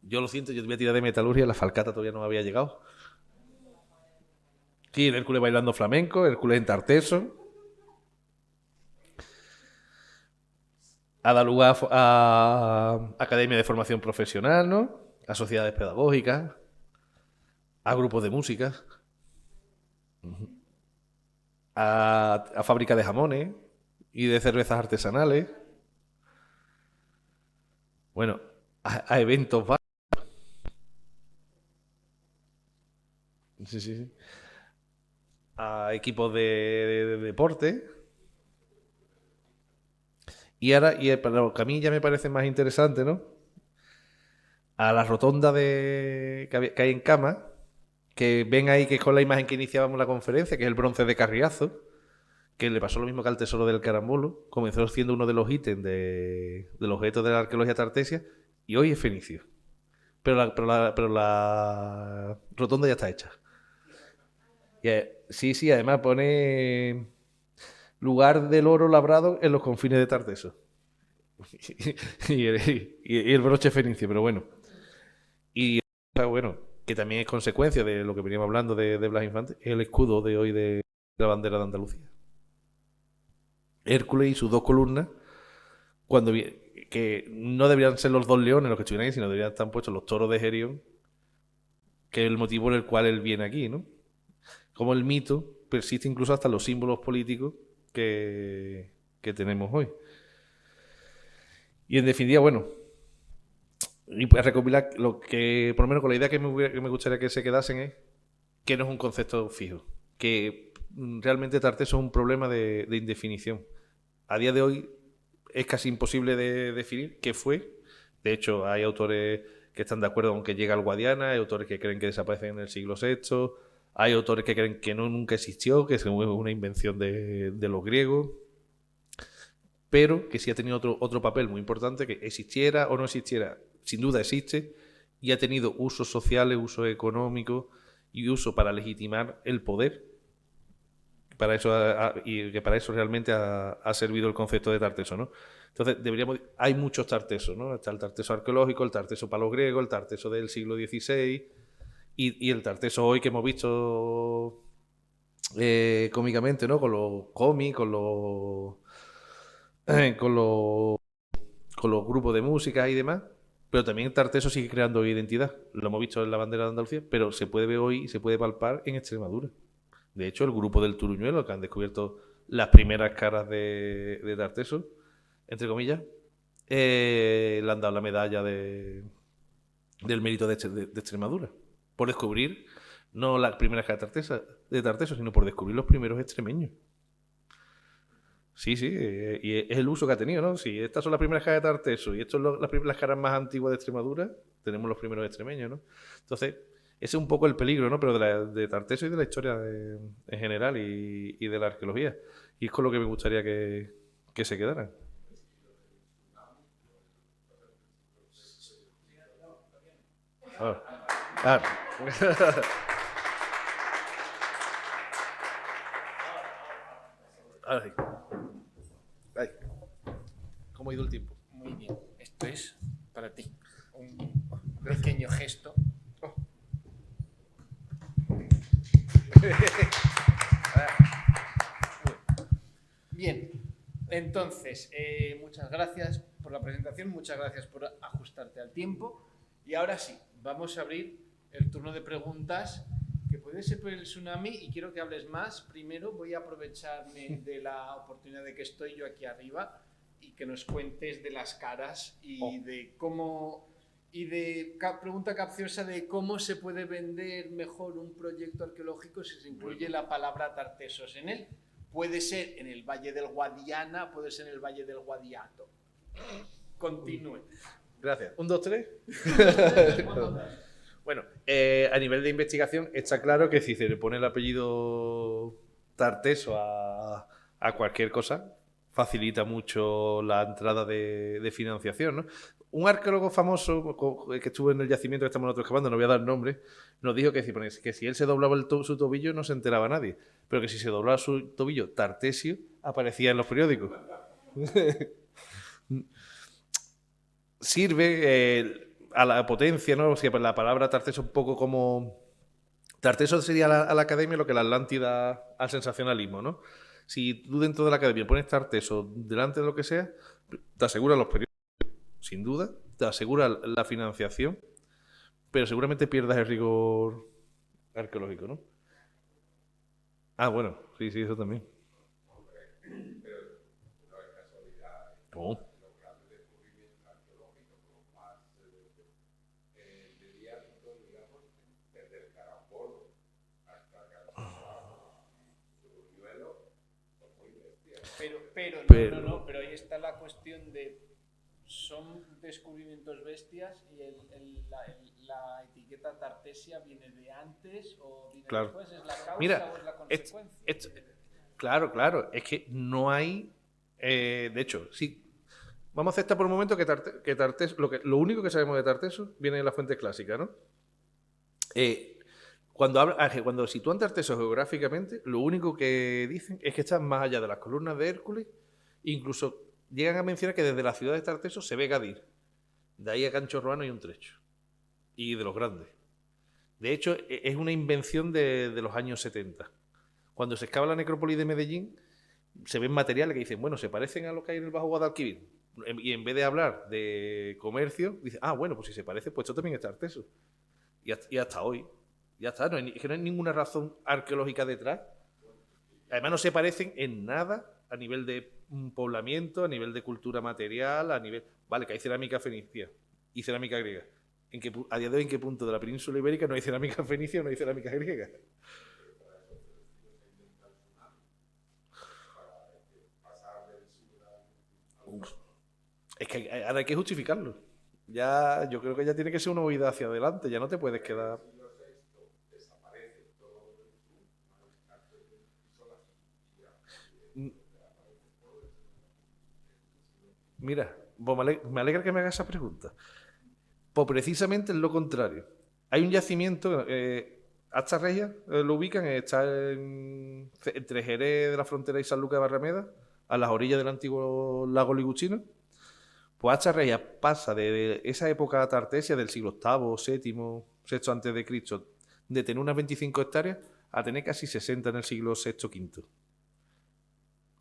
Yo lo siento, yo te voy a tirar de metalurgia, la falcata todavía no me había llegado. Sí, el Hércules bailando flamenco, Hércules en Tarteso. Ha dado lugar a academia de formación profesional, ¿no? A sociedades pedagógicas, a grupos de música, a fábricas de jamones y de cervezas artesanales. Bueno, a eventos. Sí, sí, sí. A equipos de deporte. Y ahora, para lo que a mí ya me parece más interesante, ¿no? A la rotonda que hay en Cama, que ven ahí que es con la imagen que iniciábamos la conferencia, que es el bronce de Carriazo, que le pasó lo mismo que al tesoro del Carambolo, comenzó siendo uno de los ítems de los objetos de la arqueología tartesia, y hoy es fenicio. Pero la rotonda ya está hecha. Y, sí, sí, además pone lugar del oro labrado en los confines de Tarteso. y el broche fenicio, pero bueno. Y bueno, que también es consecuencia de lo que veníamos hablando de Blas Infante, el escudo de hoy de la bandera de Andalucía. Hércules y sus dos columnas, que no deberían ser los dos leones los que estuvieran ahí, sino deberían estar puestos los toros de Gerión, que es el motivo por el cual él viene aquí, ¿no? Como el mito persiste incluso hasta los símbolos políticos que tenemos hoy. Y en definitiva, bueno, y para recopilar lo que, por lo menos con la idea que me gustaría que se quedasen es que no es un concepto fijo, que realmente Tarteso es un problema de indefinición. A día de hoy es casi imposible de definir qué fue. De hecho, hay autores que están de acuerdo con que llega al Guadiana, hay autores que creen que desaparece en el siglo VI, hay autores que creen que nunca existió, que es una invención de los griegos, pero que sí ha tenido otro papel muy importante, que existiera o no existiera, sin duda existe, y ha tenido usos sociales, usos económicos y uso para legitimar el poder. Y que para eso realmente ha servido el concepto de Tarteso, ¿no? Entonces, hay muchos Tartesos, ¿no? Está el Tarteso arqueológico, el Tarteso para los griegos, el Tarteso del siglo XVI y el Tarteso hoy que hemos visto cómicamente, ¿no? Con los cómics, con los grupos de música y demás. Pero también Tarteso sigue creando identidad. Lo hemos visto en la bandera de Andalucía, pero se puede ver hoy y se puede palpar en Extremadura. De hecho, el grupo del Turuñuelo, que han descubierto las primeras caras de Tarteso, entre comillas, le han dado la medalla del mérito de Extremadura. Por descubrir no las primeras caras de Tarteso, sino por descubrir los primeros extremeños. Sí, sí, y es el uso que ha tenido, ¿no? Si estas son las primeras caras de Tarteso y estas son las caras más antiguas de Extremadura, tenemos los primeros extremeños, ¿no? Entonces, ese es un poco el peligro, ¿no? Pero de Tarteso y de la historia en general y de la arqueología. Y es con lo que me gustaría que se quedaran. Ah. Ah. Ay. Ay. ¿Cómo ha ido el tiempo?
Muy bien. Esto es para ti. Un pequeño gesto. Oh. Bien. Entonces, muchas gracias por la presentación, muchas gracias por ajustarte al tiempo. Y ahora sí, vamos a abrir el turno de preguntas, que puede ser por el tsunami, y quiero que hables más. Primero voy a aprovecharme de la oportunidad de que estoy yo aquí arriba y que nos cuentes de las caras y de cómo... Y de pregunta capciosa de cómo se puede vender mejor un proyecto arqueológico si se incluye la palabra Tartesos en él. Puede ser en el Valle del Guadiana, puede ser en el Valle del Guadiato. Continúe.
Gracias. 1, 2, 3. Bueno, a nivel de investigación está claro que si se le pone el apellido Tarteso a cualquier cosa, facilita mucho la entrada de financiación, ¿no? Un arqueólogo famoso que estuvo en el yacimiento que estamos nosotros excavando, no voy a dar nombre, nos dijo que si él se doblaba su tobillo no se enteraba nadie, pero que si se doblaba su tobillo Tartesio aparecía en los periódicos. Sirve a la potencia, ¿no? O sea, la palabra Tarteso un poco como... Tarteso sería a la academia lo que la Atlántida al sensacionalismo, ¿no? Si tú dentro de la academia pones Tarteso delante de lo que sea, te asegura los periódicos, sin duda, te asegura la financiación, pero seguramente pierdas el rigor arqueológico, ¿no? Ah, bueno, sí, sí, eso también. Oh.
Pero ahí está la cuestión de son descubrimientos bestias y la etiqueta Tartesia viene de antes o viene
Claro.
después, ¿es la causa
Mira,
o es la consecuencia?
claro, es que no hay, de hecho, sí, vamos a aceptar por un momento que Tarteso, lo único que sabemos de Tarteso viene de la fuente clásica, ¿no? Cuando sitúan Tarteso geográficamente, lo único que dicen es que está más allá de las columnas de Hércules, incluso llegan a mencionar que desde la ciudad de Tarteso se ve Gadir, de ahí a Cancho Roano hay un trecho, y de los grandes. De hecho, es una invención de los años 70. Cuando se excava la necrópolis de Medellín, se ven materiales que dicen, bueno, se parecen a lo que hay en el Bajo Guadalquivir. Y en vez de hablar de comercio, dice, ah, bueno, pues si se parece, pues esto también es Tarteso. Y hasta hoy. Ya está, es que no hay ninguna razón arqueológica detrás. Además, no se parecen en nada a nivel de poblamiento, a nivel de cultura material, a nivel. Vale, que hay cerámica fenicia y cerámica griega. A día de hoy, ¿en qué punto de la península ibérica no hay cerámica fenicia o no hay cerámica griega? Uf. Es que ahora hay que justificarlo. Ya, yo creo que ya tiene que ser una movida hacia adelante, ya no te puedes quedar. Mira, pues me alegra que me hagas esa pregunta. Pues precisamente es lo contrario. Hay un yacimiento, Asta Regia, lo ubican, está entre Jerez de la Frontera y San Lucas de Barrameda, a las orillas del antiguo lago Liguchino. Pues Asta Regia pasa de esa época tartesia del siglo VIII, VII, VI antes de Cristo, de tener unas 25 hectáreas a tener casi 60 en el siglo VI, V.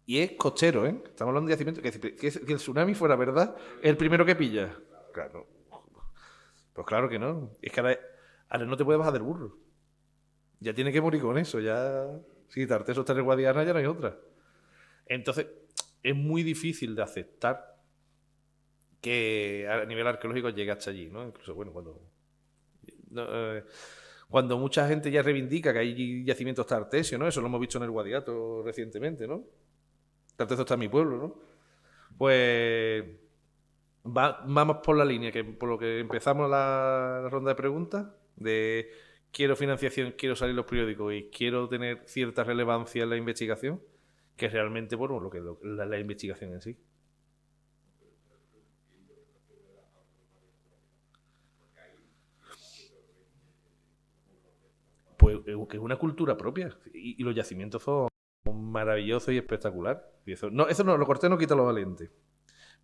Y es costero, ¿eh? Estamos hablando de yacimiento. Que el tsunami fuera verdad, es el primero que pilla. Claro. Pues claro que no. Es que ahora no te puedes bajar del burro. Ya tiene que morir con eso. Ya. Si Tarteso está en el Guadiana, ya no hay otra. Entonces, es muy difícil de aceptar que a nivel arqueológico llegue hasta allí, ¿no? Incluso, bueno, cuando mucha gente ya reivindica que hay yacimientos tartesios, ¿no? Eso lo hemos visto en el Guadiato recientemente, ¿no? Tarteso está en mi pueblo, ¿no? Pues vamos por la línea, que por lo que empezamos la ronda de preguntas, de quiero financiación, quiero salir en los periódicos y quiero tener cierta relevancia en la investigación, que es realmente, bueno, la investigación en sí. Pues que es una cultura propia y los yacimientos son maravillosos y espectaculares. Y eso no, lo corté no quita lo valiente.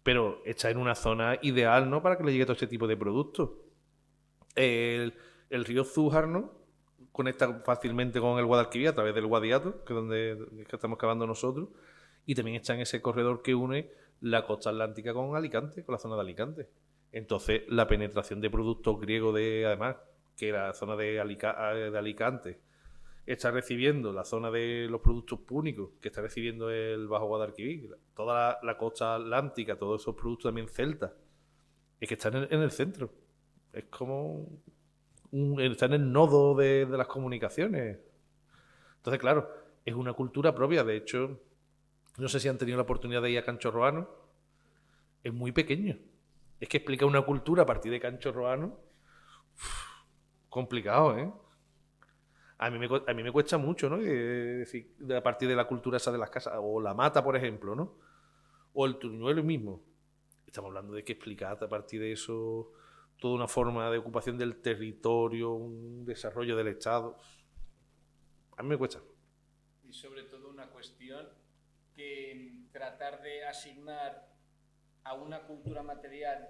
Pero está en una zona ideal, ¿no? Para que le llegue todo este tipo de productos. El río Zújar, ¿no? Conecta fácilmente con el Guadalquivir a través del Guadiato, que es donde que estamos cavando nosotros. Y también está en ese corredor que une la costa atlántica con Alicante, con la zona de Alicante. Entonces, la penetración de productos griegos además, que la zona de Alicante está recibiendo la zona de los productos púnicos, que está recibiendo el Bajo Guadalquivir, toda la costa atlántica, todos esos productos también celtas, es que están en el centro. Es como está en el nodo de las comunicaciones. Entonces, claro, es una cultura propia. De hecho, no sé si han tenido la oportunidad de ir a Cancho Roano. Es muy pequeño. Es que explica una cultura a partir de Cancho Roano. Complicado, ¿eh? a mí me cuesta mucho, ¿no? Decir, a partir de la cultura esa de las casas, o la mata, por ejemplo, ¿no? O el truñuelo mismo. Estamos hablando de que explicar a partir de eso toda una forma de ocupación del territorio, un desarrollo del Estado. A mí me cuesta.
Y sobre todo una cuestión que tratar de asignar a una cultura material,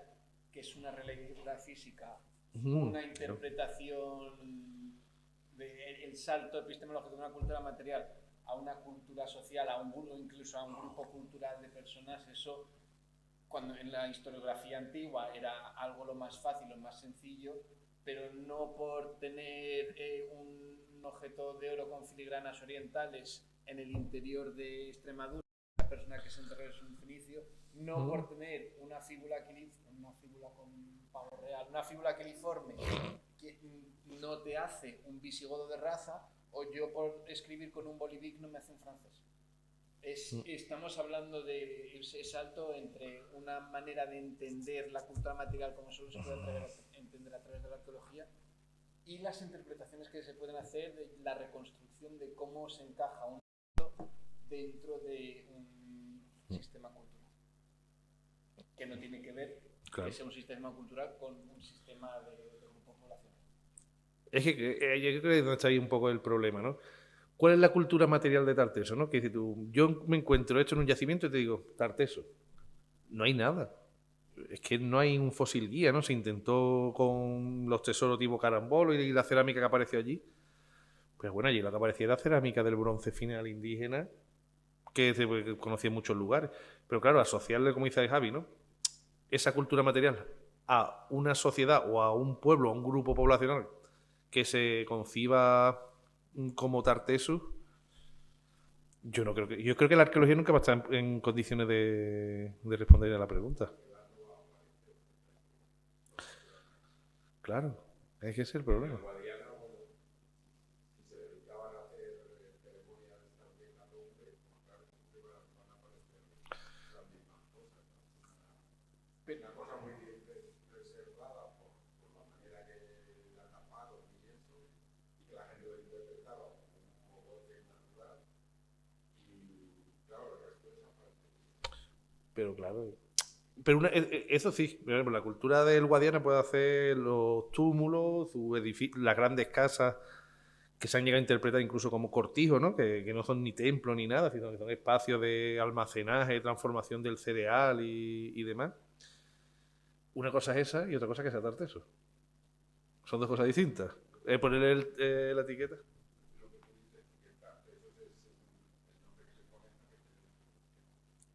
que es una realidad física, una interpretación del salto epistemológico de una cultura material a una cultura social, a un grupo, incluso a un grupo cultural de personas, eso, cuando en la historiografía antigua era algo lo más fácil, lo más sencillo, pero no por tener un objeto de oro con filigranas orientales en el interior de Extremadura, la persona que se enterró es un fenicio, no por tener una fíbula con pavo real, una fíbula quiliforme que no te hace un visigodo de raza, o yo por escribir con un bolivic no me hace un francés. Estamos hablando de ese salto entre una manera de entender la cultura material como solo se puede entender a través de la arqueología y las interpretaciones que se pueden hacer de la reconstrucción de cómo se encaja un dentro de un sistema cultural, que no tiene que ver que sea un sistema cultural con un sistema de grupo poblacional.
Es que yo creo que donde está ahí un poco el problema, ¿no? ¿Cuál es la cultura material de Tarteso, no? Que dices tú, yo me encuentro hecho en un yacimiento y te digo, Tarteso, no hay nada. Es que no hay un fósil guía, ¿no? Se intentó con los tesoros tipo carambolo y la cerámica que apareció allí. Pues bueno, allí lo que aparecía era cerámica del bronce final indígena que se conocía en muchos lugares. Pero claro, asociarle, como dice Javi, ¿no? Esa cultura material a una sociedad o a un pueblo, a un grupo poblacional que se conciba como Tartessus, yo creo que la arqueología nunca va a estar en condiciones de responder a la pregunta. Claro, es que ese es el problema. Pero claro, pero eso sí, por ejemplo, la cultura del Guadiana puede hacer los túmulos, las grandes casas que se han llegado a interpretar incluso como cortijos, ¿no? Que no son ni templos ni nada, sino que son espacios de almacenaje, transformación del cereal y demás. Una cosa es esa y otra cosa que sea Tarteso. Son dos cosas distintas. Ponerle la etiqueta.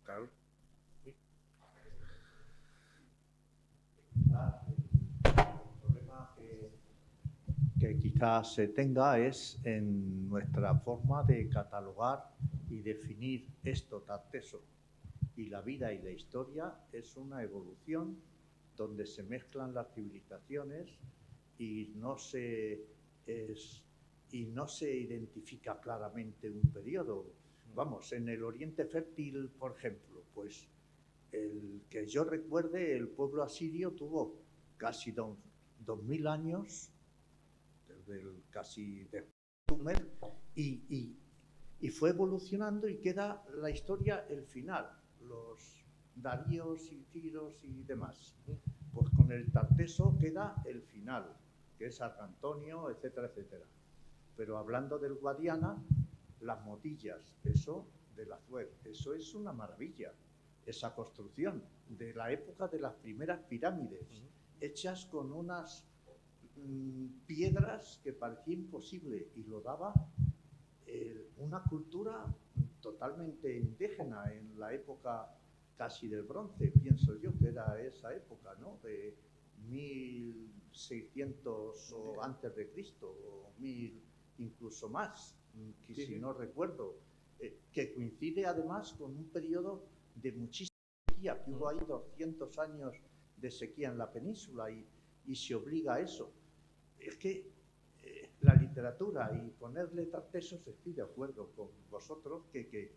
Claro.
El problema que quizás se tenga es en nuestra forma de catalogar y definir esto Tarteso. Y la vida y la historia es una evolución donde se mezclan las civilizaciones y no se identifica claramente un periodo. Vamos, en el Oriente Fértil, por ejemplo, pues el que yo recuerde, el pueblo asirio tuvo casi 2000 años, casi de Sumer, y fue evolucionando y queda la historia el final, los Daríos y Tiros y demás. Pues con el Tarteso queda el final, que es Arcantonio, etcétera, etcétera. Pero hablando del Guadiana, las motillas, eso del Azuer, eso es una maravilla. Esa construcción de la época de las primeras pirámides, hechas con unas piedras que parecía imposible y lo daba una cultura totalmente indígena en la época casi del bronce, pienso yo que era esa época, ¿no? De 1600 o antes de Cristo, o 1000 incluso más, que sí, si no recuerdo, que coincide además con un periodo de muchísima sequía, que hubo ahí 200 años de sequía en la península y se obliga a eso. Es que la literatura y ponerle Tartesos, estoy de acuerdo con vosotros que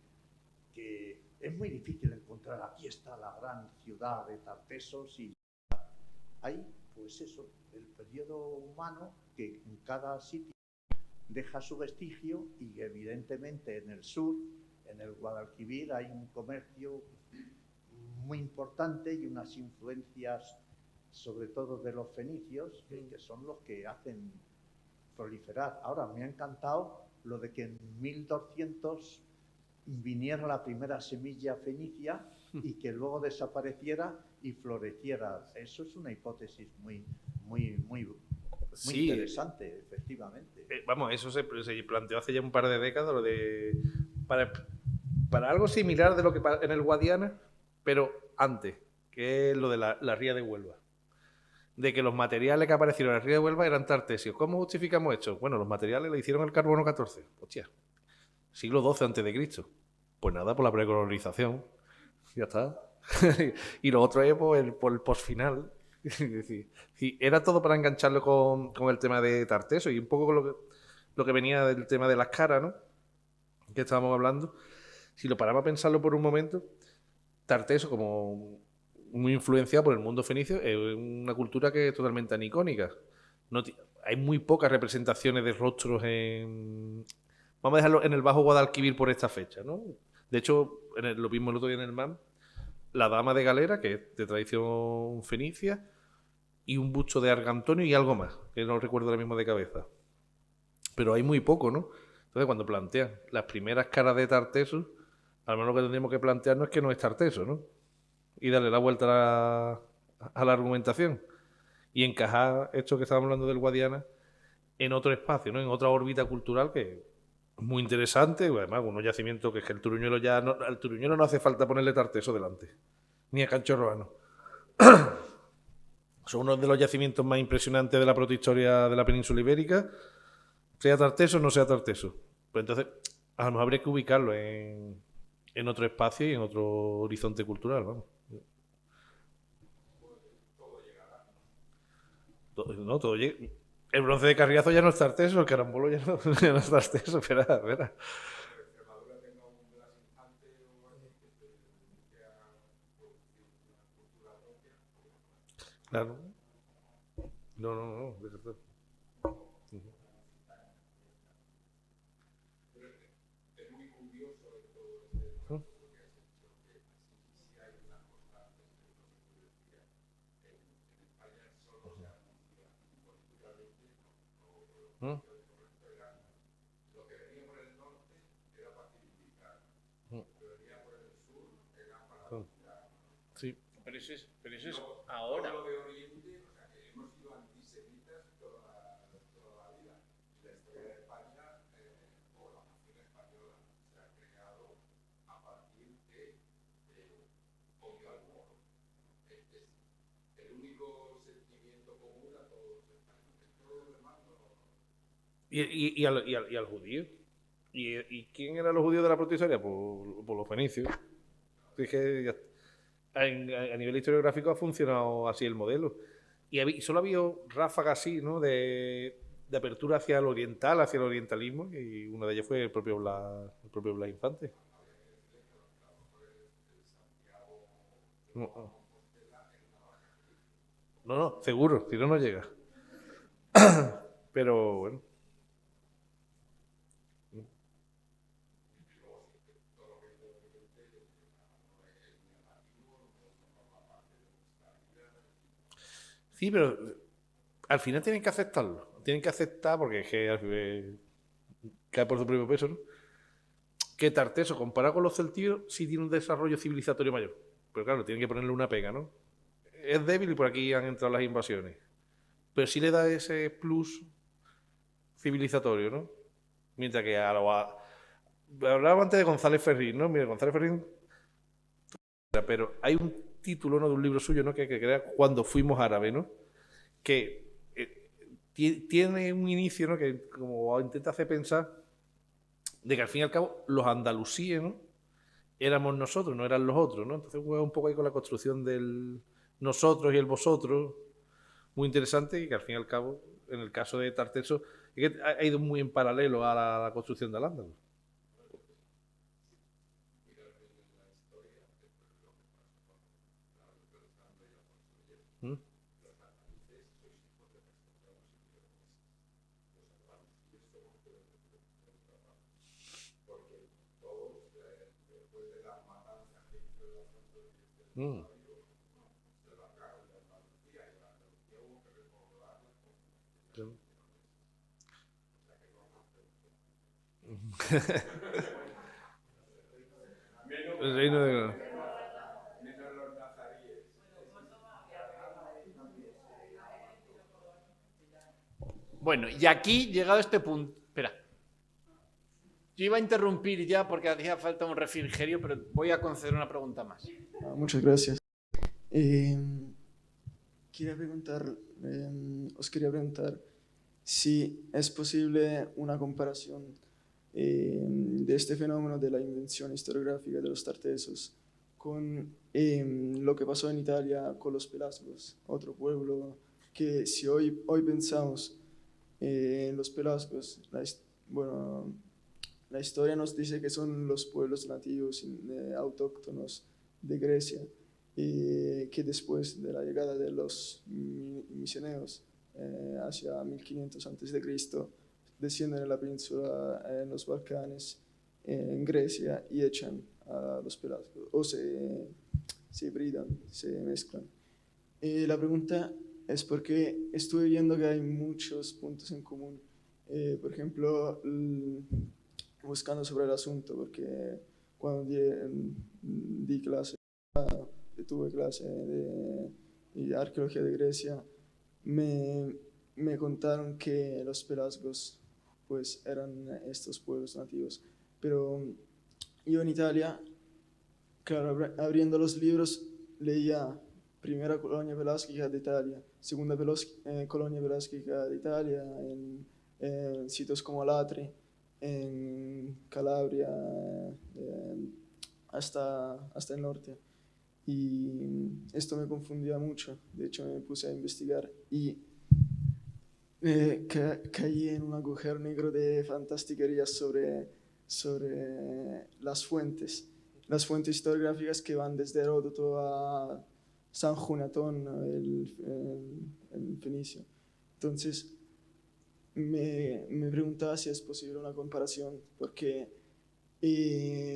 es muy difícil encontrar, aquí está la gran ciudad de Tartesos y hay, pues eso, el periodo humano que en cada sitio deja su vestigio y evidentemente en el sur, en el Guadalquivir, hay un comercio muy importante y unas influencias sobre todo de los fenicios, que son los que hacen proliferar. Ahora, me ha encantado lo de que en 1200 viniera la primera semilla fenicia y que luego desapareciera y floreciera. Eso es una hipótesis muy
Sí,
interesante, efectivamente.
vamos, eso se planteó hace ya un par de décadas, lo de para algo similar de lo que en el Guadiana, pero antes, que es lo de la ría de Huelva. De que los materiales que aparecieron en la ría de Huelva eran tartesios. ¿Cómo justificamos esto? Bueno, los materiales le hicieron el carbono 14. Hostia, siglo XII a.C. Pues nada, por la precolonización. Ya está. Y lo otro es por el post-final. Es decir, sí, era todo para engancharlo con el tema de Tarteso y un poco con lo que venía del tema de las caras, ¿no? Que estábamos hablando. Si lo paramos a pensarlo por un momento, Tarteso, como muy influenciado por el mundo fenicio, es una cultura que es totalmente anicónica. No hay muy pocas representaciones de rostros en... Vamos a dejarlo en el Bajo Guadalquivir por esta fecha, ¿no? De hecho, lo vimos el otro día en el MAM, la dama de galera, que es de tradición fenicia, y un busto de Argantonio y algo más, que no recuerdo ahora mismo de cabeza. Pero hay muy poco, ¿no? Entonces, cuando plantean las primeras caras de Tarteso, al menos lo que tendríamos que plantearnos es que no es Tarteso, ¿no? Y darle la vuelta a la argumentación. Y encajar esto que estábamos hablando del Guadiana en otro espacio, ¿no? En otra órbita cultural que es muy interesante. Además, unos yacimientos que es que el Turuñuelo ya no, al Turuñuelo no hace falta ponerle Tarteso delante, ni a Cancho Roano. Son uno de los yacimientos más impresionantes de la protohistoria de la península ibérica, sea Tarteso o no sea Tarteso. Pues entonces, a lo mejor habría que ubicarlo en otro espacio y en otro horizonte cultural, vamos. No, todo llega. El bronce de Carriazo ya no es Tarteso, el carambolo ya no, ya no es Tarteso, espera. Claro. No. Sí.
Pero eso es ahora.
Y al judío. ¿Y quién eran los judíos de la protohistoria? Por los fenicios. Es que a nivel historiográfico ha funcionado así el modelo. Y solo ha habido ráfagas así, ¿no? De apertura hacia el oriental, hacia el orientalismo, y una de ellas fue el propio Blas Infante. No, seguro, si no llega. Pero bueno. Sí, pero al final tienen que aceptarlo. Tienen que aceptar, porque es que cae por su propio peso, ¿no? Que Tarteso, comparado con los celtíberos, sí tiene un desarrollo civilizatorio mayor. Pero claro, tienen que ponerle una pega, ¿no? Es débil y por aquí han entrado las invasiones. Pero sí le da ese plus civilizatorio, ¿no? Mientras que hablaba antes de González Ferrín, ¿no? Mira, González Ferrín... Pero hay un título, ¿no?, de un libro suyo, ¿no?, que crea Cuando fuimos árabes, ¿no? Que tiene un inicio, ¿no?, que como intenta hacer pensar de que al fin y al cabo los andalusíes, ¿no?, éramos nosotros, no eran los otros, ¿no? Entonces juega un poco ahí con la construcción del nosotros y el vosotros, muy interesante, y que al fin y al cabo, en el caso de Tarteso, es que ha ido muy en paralelo a la construcción del Ándalus. ¿Mm? Mm. El reino de...
Bueno, y aquí, llegado a este punto... Espera. Yo iba a interrumpir ya porque hacía falta un refrigerio, pero voy a conceder una pregunta más.
Muchas gracias. Eh, os quería preguntar si es posible una comparación de este fenómeno de la invención historiográfica de los tartesos con lo que pasó en Italia con los pelasgos, otro pueblo que si hoy pensamos en los pelasgos, bueno, la historia nos dice que son los pueblos nativos autóctonos de Grecia y que después de la llegada de los misioneros hacia 1500 a.C. descienden en la península, en los Balcanes, en Grecia y echan a los pelasgos o se hibridan, se mezclan. La pregunta es porque estuve viendo que hay muchos puntos en común. Por ejemplo, buscando sobre el asunto, porque cuando tuve clase de arqueología de Grecia, me contaron que los pelasgos pues eran estos pueblos nativos. Pero yo en Italia, claro, abriendo los libros, leía primera colonia pelasgica de Italia, segunda colonia pelasgica de Italia, en sitios como Latri, en Calabria, hasta el norte. Y esto me confundía mucho. De hecho, me puse a investigar y caí en un agujero negro de fantastiquerías sobre las fuentes historiográficas que van desde Heródoto a San Junatón, el fenicio. Entonces, me preguntaba si es posible una comparación, porque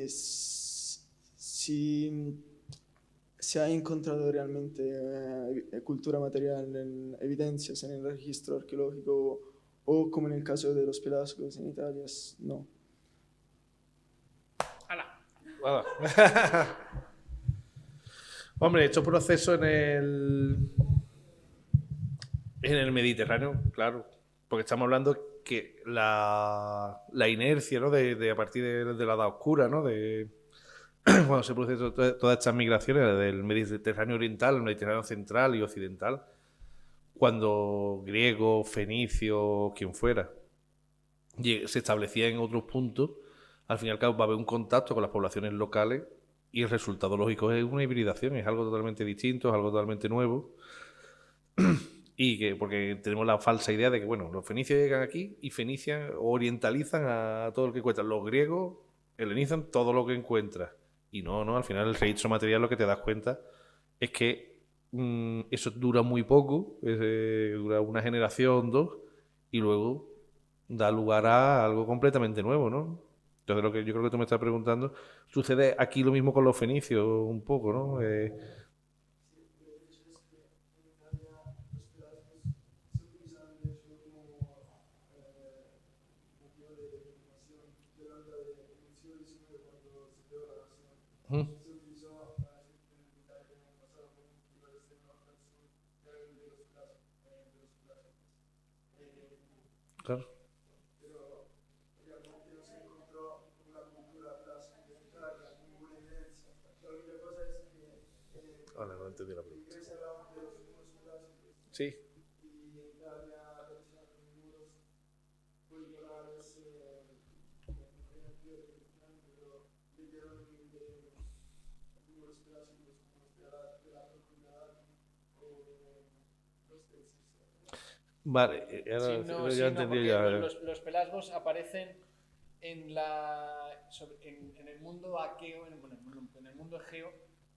si se ha encontrado realmente cultura material, evidencias en el registro arqueológico, o como en el caso de los pelasgos en Italia, no.
Bueno. Hombre, estos procesos en el Mediterráneo, claro, porque estamos hablando que la inercia, ¿no? de a partir de la Edad Oscura, ¿no? Cuando se producen todas estas migraciones del Mediterráneo oriental, el Mediterráneo central y occidental, cuando griegos, fenicios, quien fuera, se establecía en otros puntos, al fin y al cabo va a haber un contacto con las poblaciones locales y el resultado lógico es una hibridación, es algo totalmente distinto, es algo totalmente nuevo. Y porque tenemos la falsa idea de que, bueno, los fenicios llegan aquí y fenician o orientalizan a todo lo que encuentran. Los griegos helenizan todo lo que encuentran. Y no, al final el registro material lo que te das cuenta es que eso dura muy poco, dura una generación, dos, y luego da lugar a algo completamente nuevo, ¿no? Entonces, lo que yo creo que tú me estás preguntando, sucede aquí lo mismo con los fenicios, un poco, ¿no? Claro. Ahora no entendí la pregunta. Sí. Vale, ya entendí ya.
Los pelasgos aparecen en el mundo aqueo, en el mundo egeo.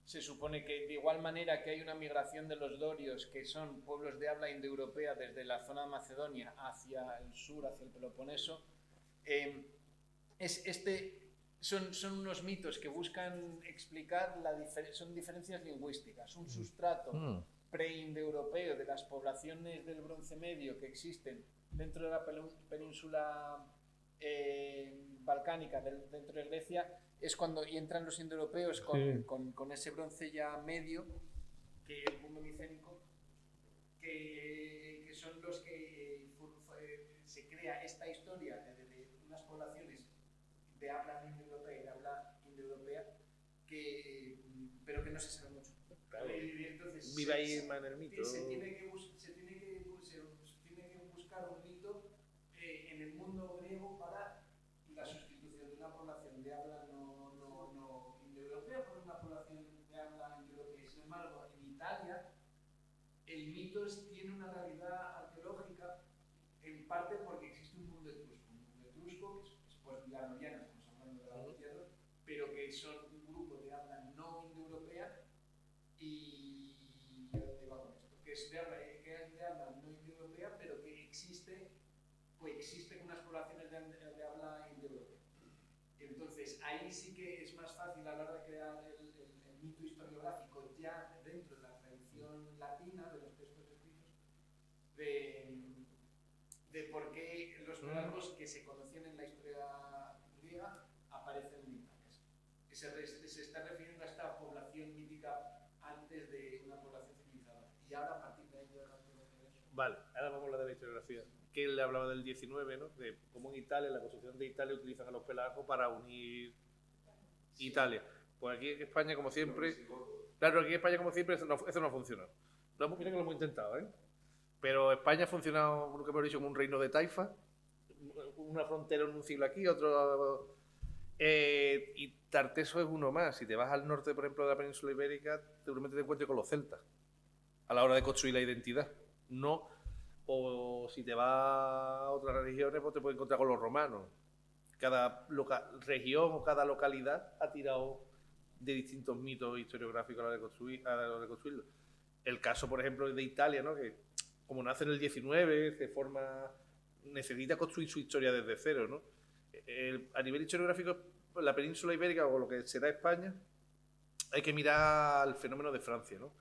Se supone que de igual manera que hay una migración de los dorios, que son pueblos de habla indoeuropea desde la zona de Macedonia hacia el sur, hacia el Peloponeso, son unos mitos que buscan explicar son diferencias lingüísticas, un sustrato preindoeuropeo de las poblaciones del Bronce Medio que existen dentro de la península balcánica, dentro de Grecia, es cuando y entran los indoeuropeos con ese bronce ya medio, que el mundo micénico, que son los que se crea esta historia de unas poblaciones de habla indoeuropea y de habla indoeuropea, pero que no se sabe mucho.
Claro.
Entonces,
Vive ahí en el mito.
Se tiene que buscar un mito en el mundo griego para la sustitución de una población de habla no indoeuropea por una población de habla indoeuropea. Sin embargo, en Italia el mito tiene una realidad arqueológica, en parte porque existe un mundo etrusco, que es pues milanoviano, estamos hablando de la Tierra, pero que son un grupo de habla no indoeuropea. Y ¿a dónde va con esto? Que es de habla no indoeuropea, pero que coexiste con unas poblaciones de habla indoeuropea. Entonces, ahí sí que es más fácil a la hora de crear el mito historiográfico ya dentro de la tradición latina, de los textos escritos, de por qué los pelasgos que se conocían en la historia griega aparecen en Italia. Que se está refiriendo a esta población mítica antes de una población civilizada. Y ahora a partir de ahí
Vale, ahora vamos a hablar de la historiografía. Que él le hablaba del 19, ¿no? De cómo en Italia, en la construcción de Italia, utilizan a los pelasgos para unir Italia. Pues aquí en España, como siempre... Claro, aquí en España, como siempre, eso no ha funcionado. Mira que lo hemos intentado, ¿eh? Pero España ha funcionado, lo que hemos dicho, como un reino de taifas. Una frontera en un siglo aquí, otro... y Tarteso es uno más. Si te vas al norte, por ejemplo, de la península ibérica, seguramente te encuentres con los celtas a la hora de construir la identidad. No, o si te vas a otras regiones, pues te puedes encontrar con los romanos. Cada región o cada localidad ha tirado de distintos mitos historiográficos a la hora de construirlo. El caso, por ejemplo, de Italia, ¿no? Que como nace en el 19, necesita construir su historia desde cero, ¿no? A nivel historiográfico, la península ibérica o lo que será España, hay que mirar el fenómeno de Francia, ¿no?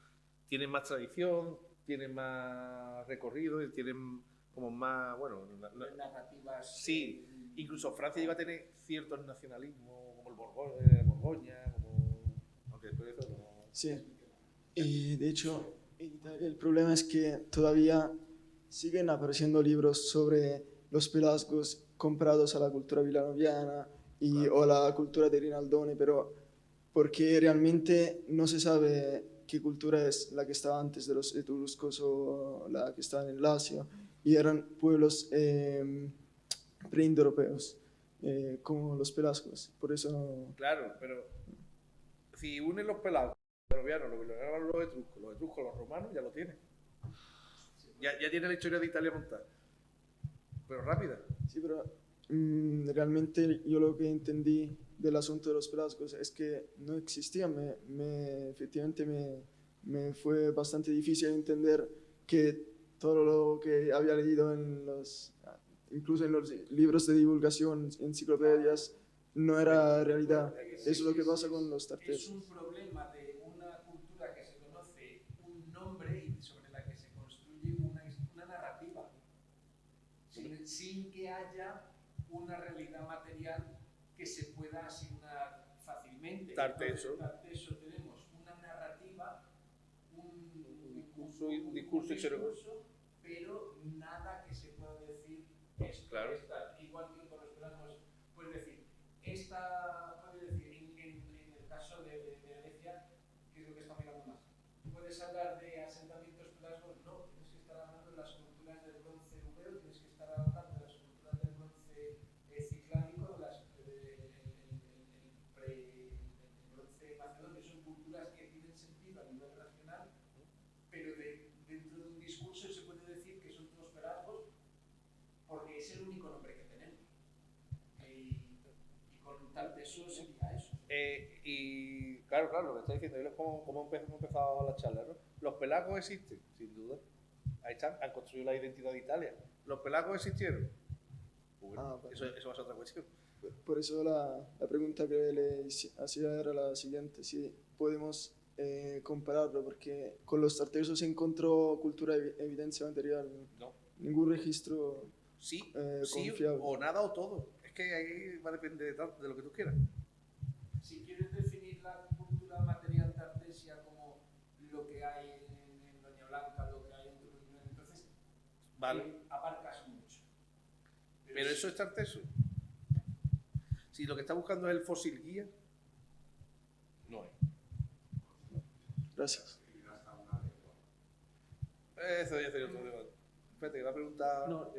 Tienen más tradición, tienen más recorrido y tienen como más, bueno...
narrativas...
Sí, incluso Francia llega a tener ciertos nacionalismos, como el Borgoña, aunque después de eso no...
Sí, y de hecho, en Italia el problema es que todavía siguen apareciendo libros sobre los pelasgos comprados a la cultura vilanoviana o la cultura de Rinaldone, pero porque realmente no se sabe qué cultura es la que estaba antes de los etruscos o la que estaba en el Lacio, y eran pueblos preindoeuropeos, como los pelasgos, por eso...
Claro, pero si unen los pelasgos, los vilanovianos, los etruscos, los romanos, ya lo tienen. Ya tiene la historia de Italia montada. Pero rápida.
Sí, pero realmente yo lo que entendí del asunto de los pelasgos es que no existían. Efectivamente me fue bastante difícil entender que todo lo que había leído incluso en los libros de divulgación, enciclopedias, no era realidad. Eso es lo que pasa con los tartesos.
Es un problema de una cultura que se conoce un nombre y sobre la que se construye una narrativa, sin que haya una realidad material que se pueda asignar fácilmente.
Tarteso.
En Tarteso tenemos una narrativa, un
discurso,
pero nada que se pueda decir esto,
claro.
Igual que con los pelasgos, puedes decir, en el caso de Grecia, que es lo que está mirando más, puedes hablar de asentamientos pelasgos, no, tienes que estar hablando de las culturas del bronce europeo, tienes que estar hablando de las culturas del bronce ciclánico, el bronce macedonio, son culturas que tienen sentido a nivel regional, pero dentro de un discurso se puede decir que son todos pelasgos porque es el único nombre que tenemos. Y con Tarteso sería eso.
Y claro, lo que está diciendo, hemos empezado la charla, ¿no? Los pelasgos existen, sin duda. Ahí están, han construido la identidad de Italia. ¿Los pelasgos existieron? Pues bueno,
Vale.
eso va a ser otra cuestión.
Por eso la pregunta que le hacía era la siguiente, si podemos compararlo, porque con los tartesos se encontró cultura evidencia material,
No.
ningún registro
Sí,
confiable.
o nada o todo. Es que ahí va a depender de lo que tú quieras.
Si quieres definir la cultura material tartesia como lo que hay en Doña Blanca, lo que hay en Trujillo, entonces
Vale.
abarcas mucho.
Pero eso es tarteso. Si lo que está buscando es el fósil guía, no hay.
Gracias.
Eso ya sería otro debate. Espérate, que la pregunta...
No,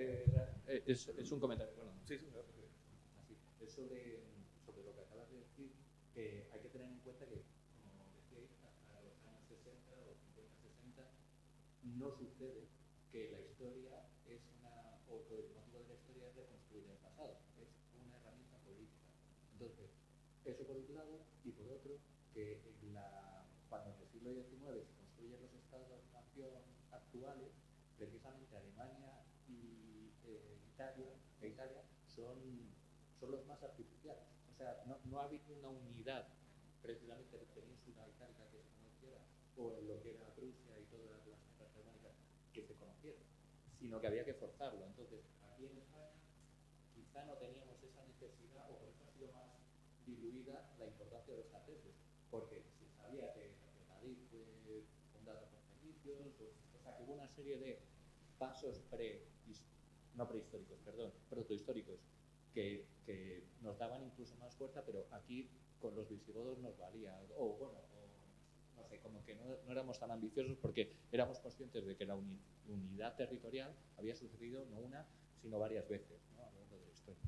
es un comentario. Bueno,
Sí, sí.
así. Es sobre lo que acabas de decir, que hay que tener en cuenta que, como decíais, hasta los años 60 o 50-60 no sucede que la historia es una, o que el motivo de la historia es reconstruir el pasado, es una herramienta política. Entonces, eso por un lado, y por otro, que cuando en el siglo XIX se construyen los estados-nación actuales, precisamente Alemania y Italia son los más artificiales. O sea, no ha habido una unidad precisamente de península itálica que se conociera, o en lo que era Prusia y todas las tierras germánicas que se conocieran, sino que había que forzarlo. Entonces, aquí en España quizá no teníamos esa necesidad, o por eso ha sido más diluida la importancia de los tartesos, porque se sabía que Cádiz fue fundada por fenicios, o sea, que hubo una serie de pasos protohistóricos que nos daban incluso más fuerza, pero aquí con los visigodos nos valía, no sé, como que no éramos tan ambiciosos porque éramos conscientes de que la unidad territorial había sucedido no una, sino varias veces, ¿no? A lo largo de la historia.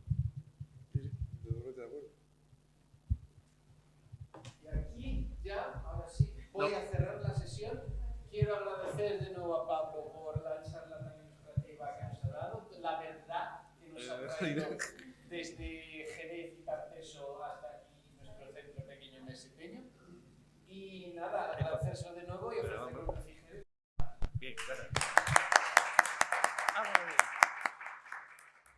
Sí, totalmente de acuerdo.
Y aquí ya, ahora sí, voy a cerrar la sesión. Quiero agradecer de nuevo a Pablo por la charla tan ilustrativa que nos ha dado, la verdad que nos ha traído desde Jerez y Tarteso hasta aquí nuestro centro pequeño meseteño. Y nada, agradecérselo de nuevo y ofrecerle un Jerez.
Bien, gracias.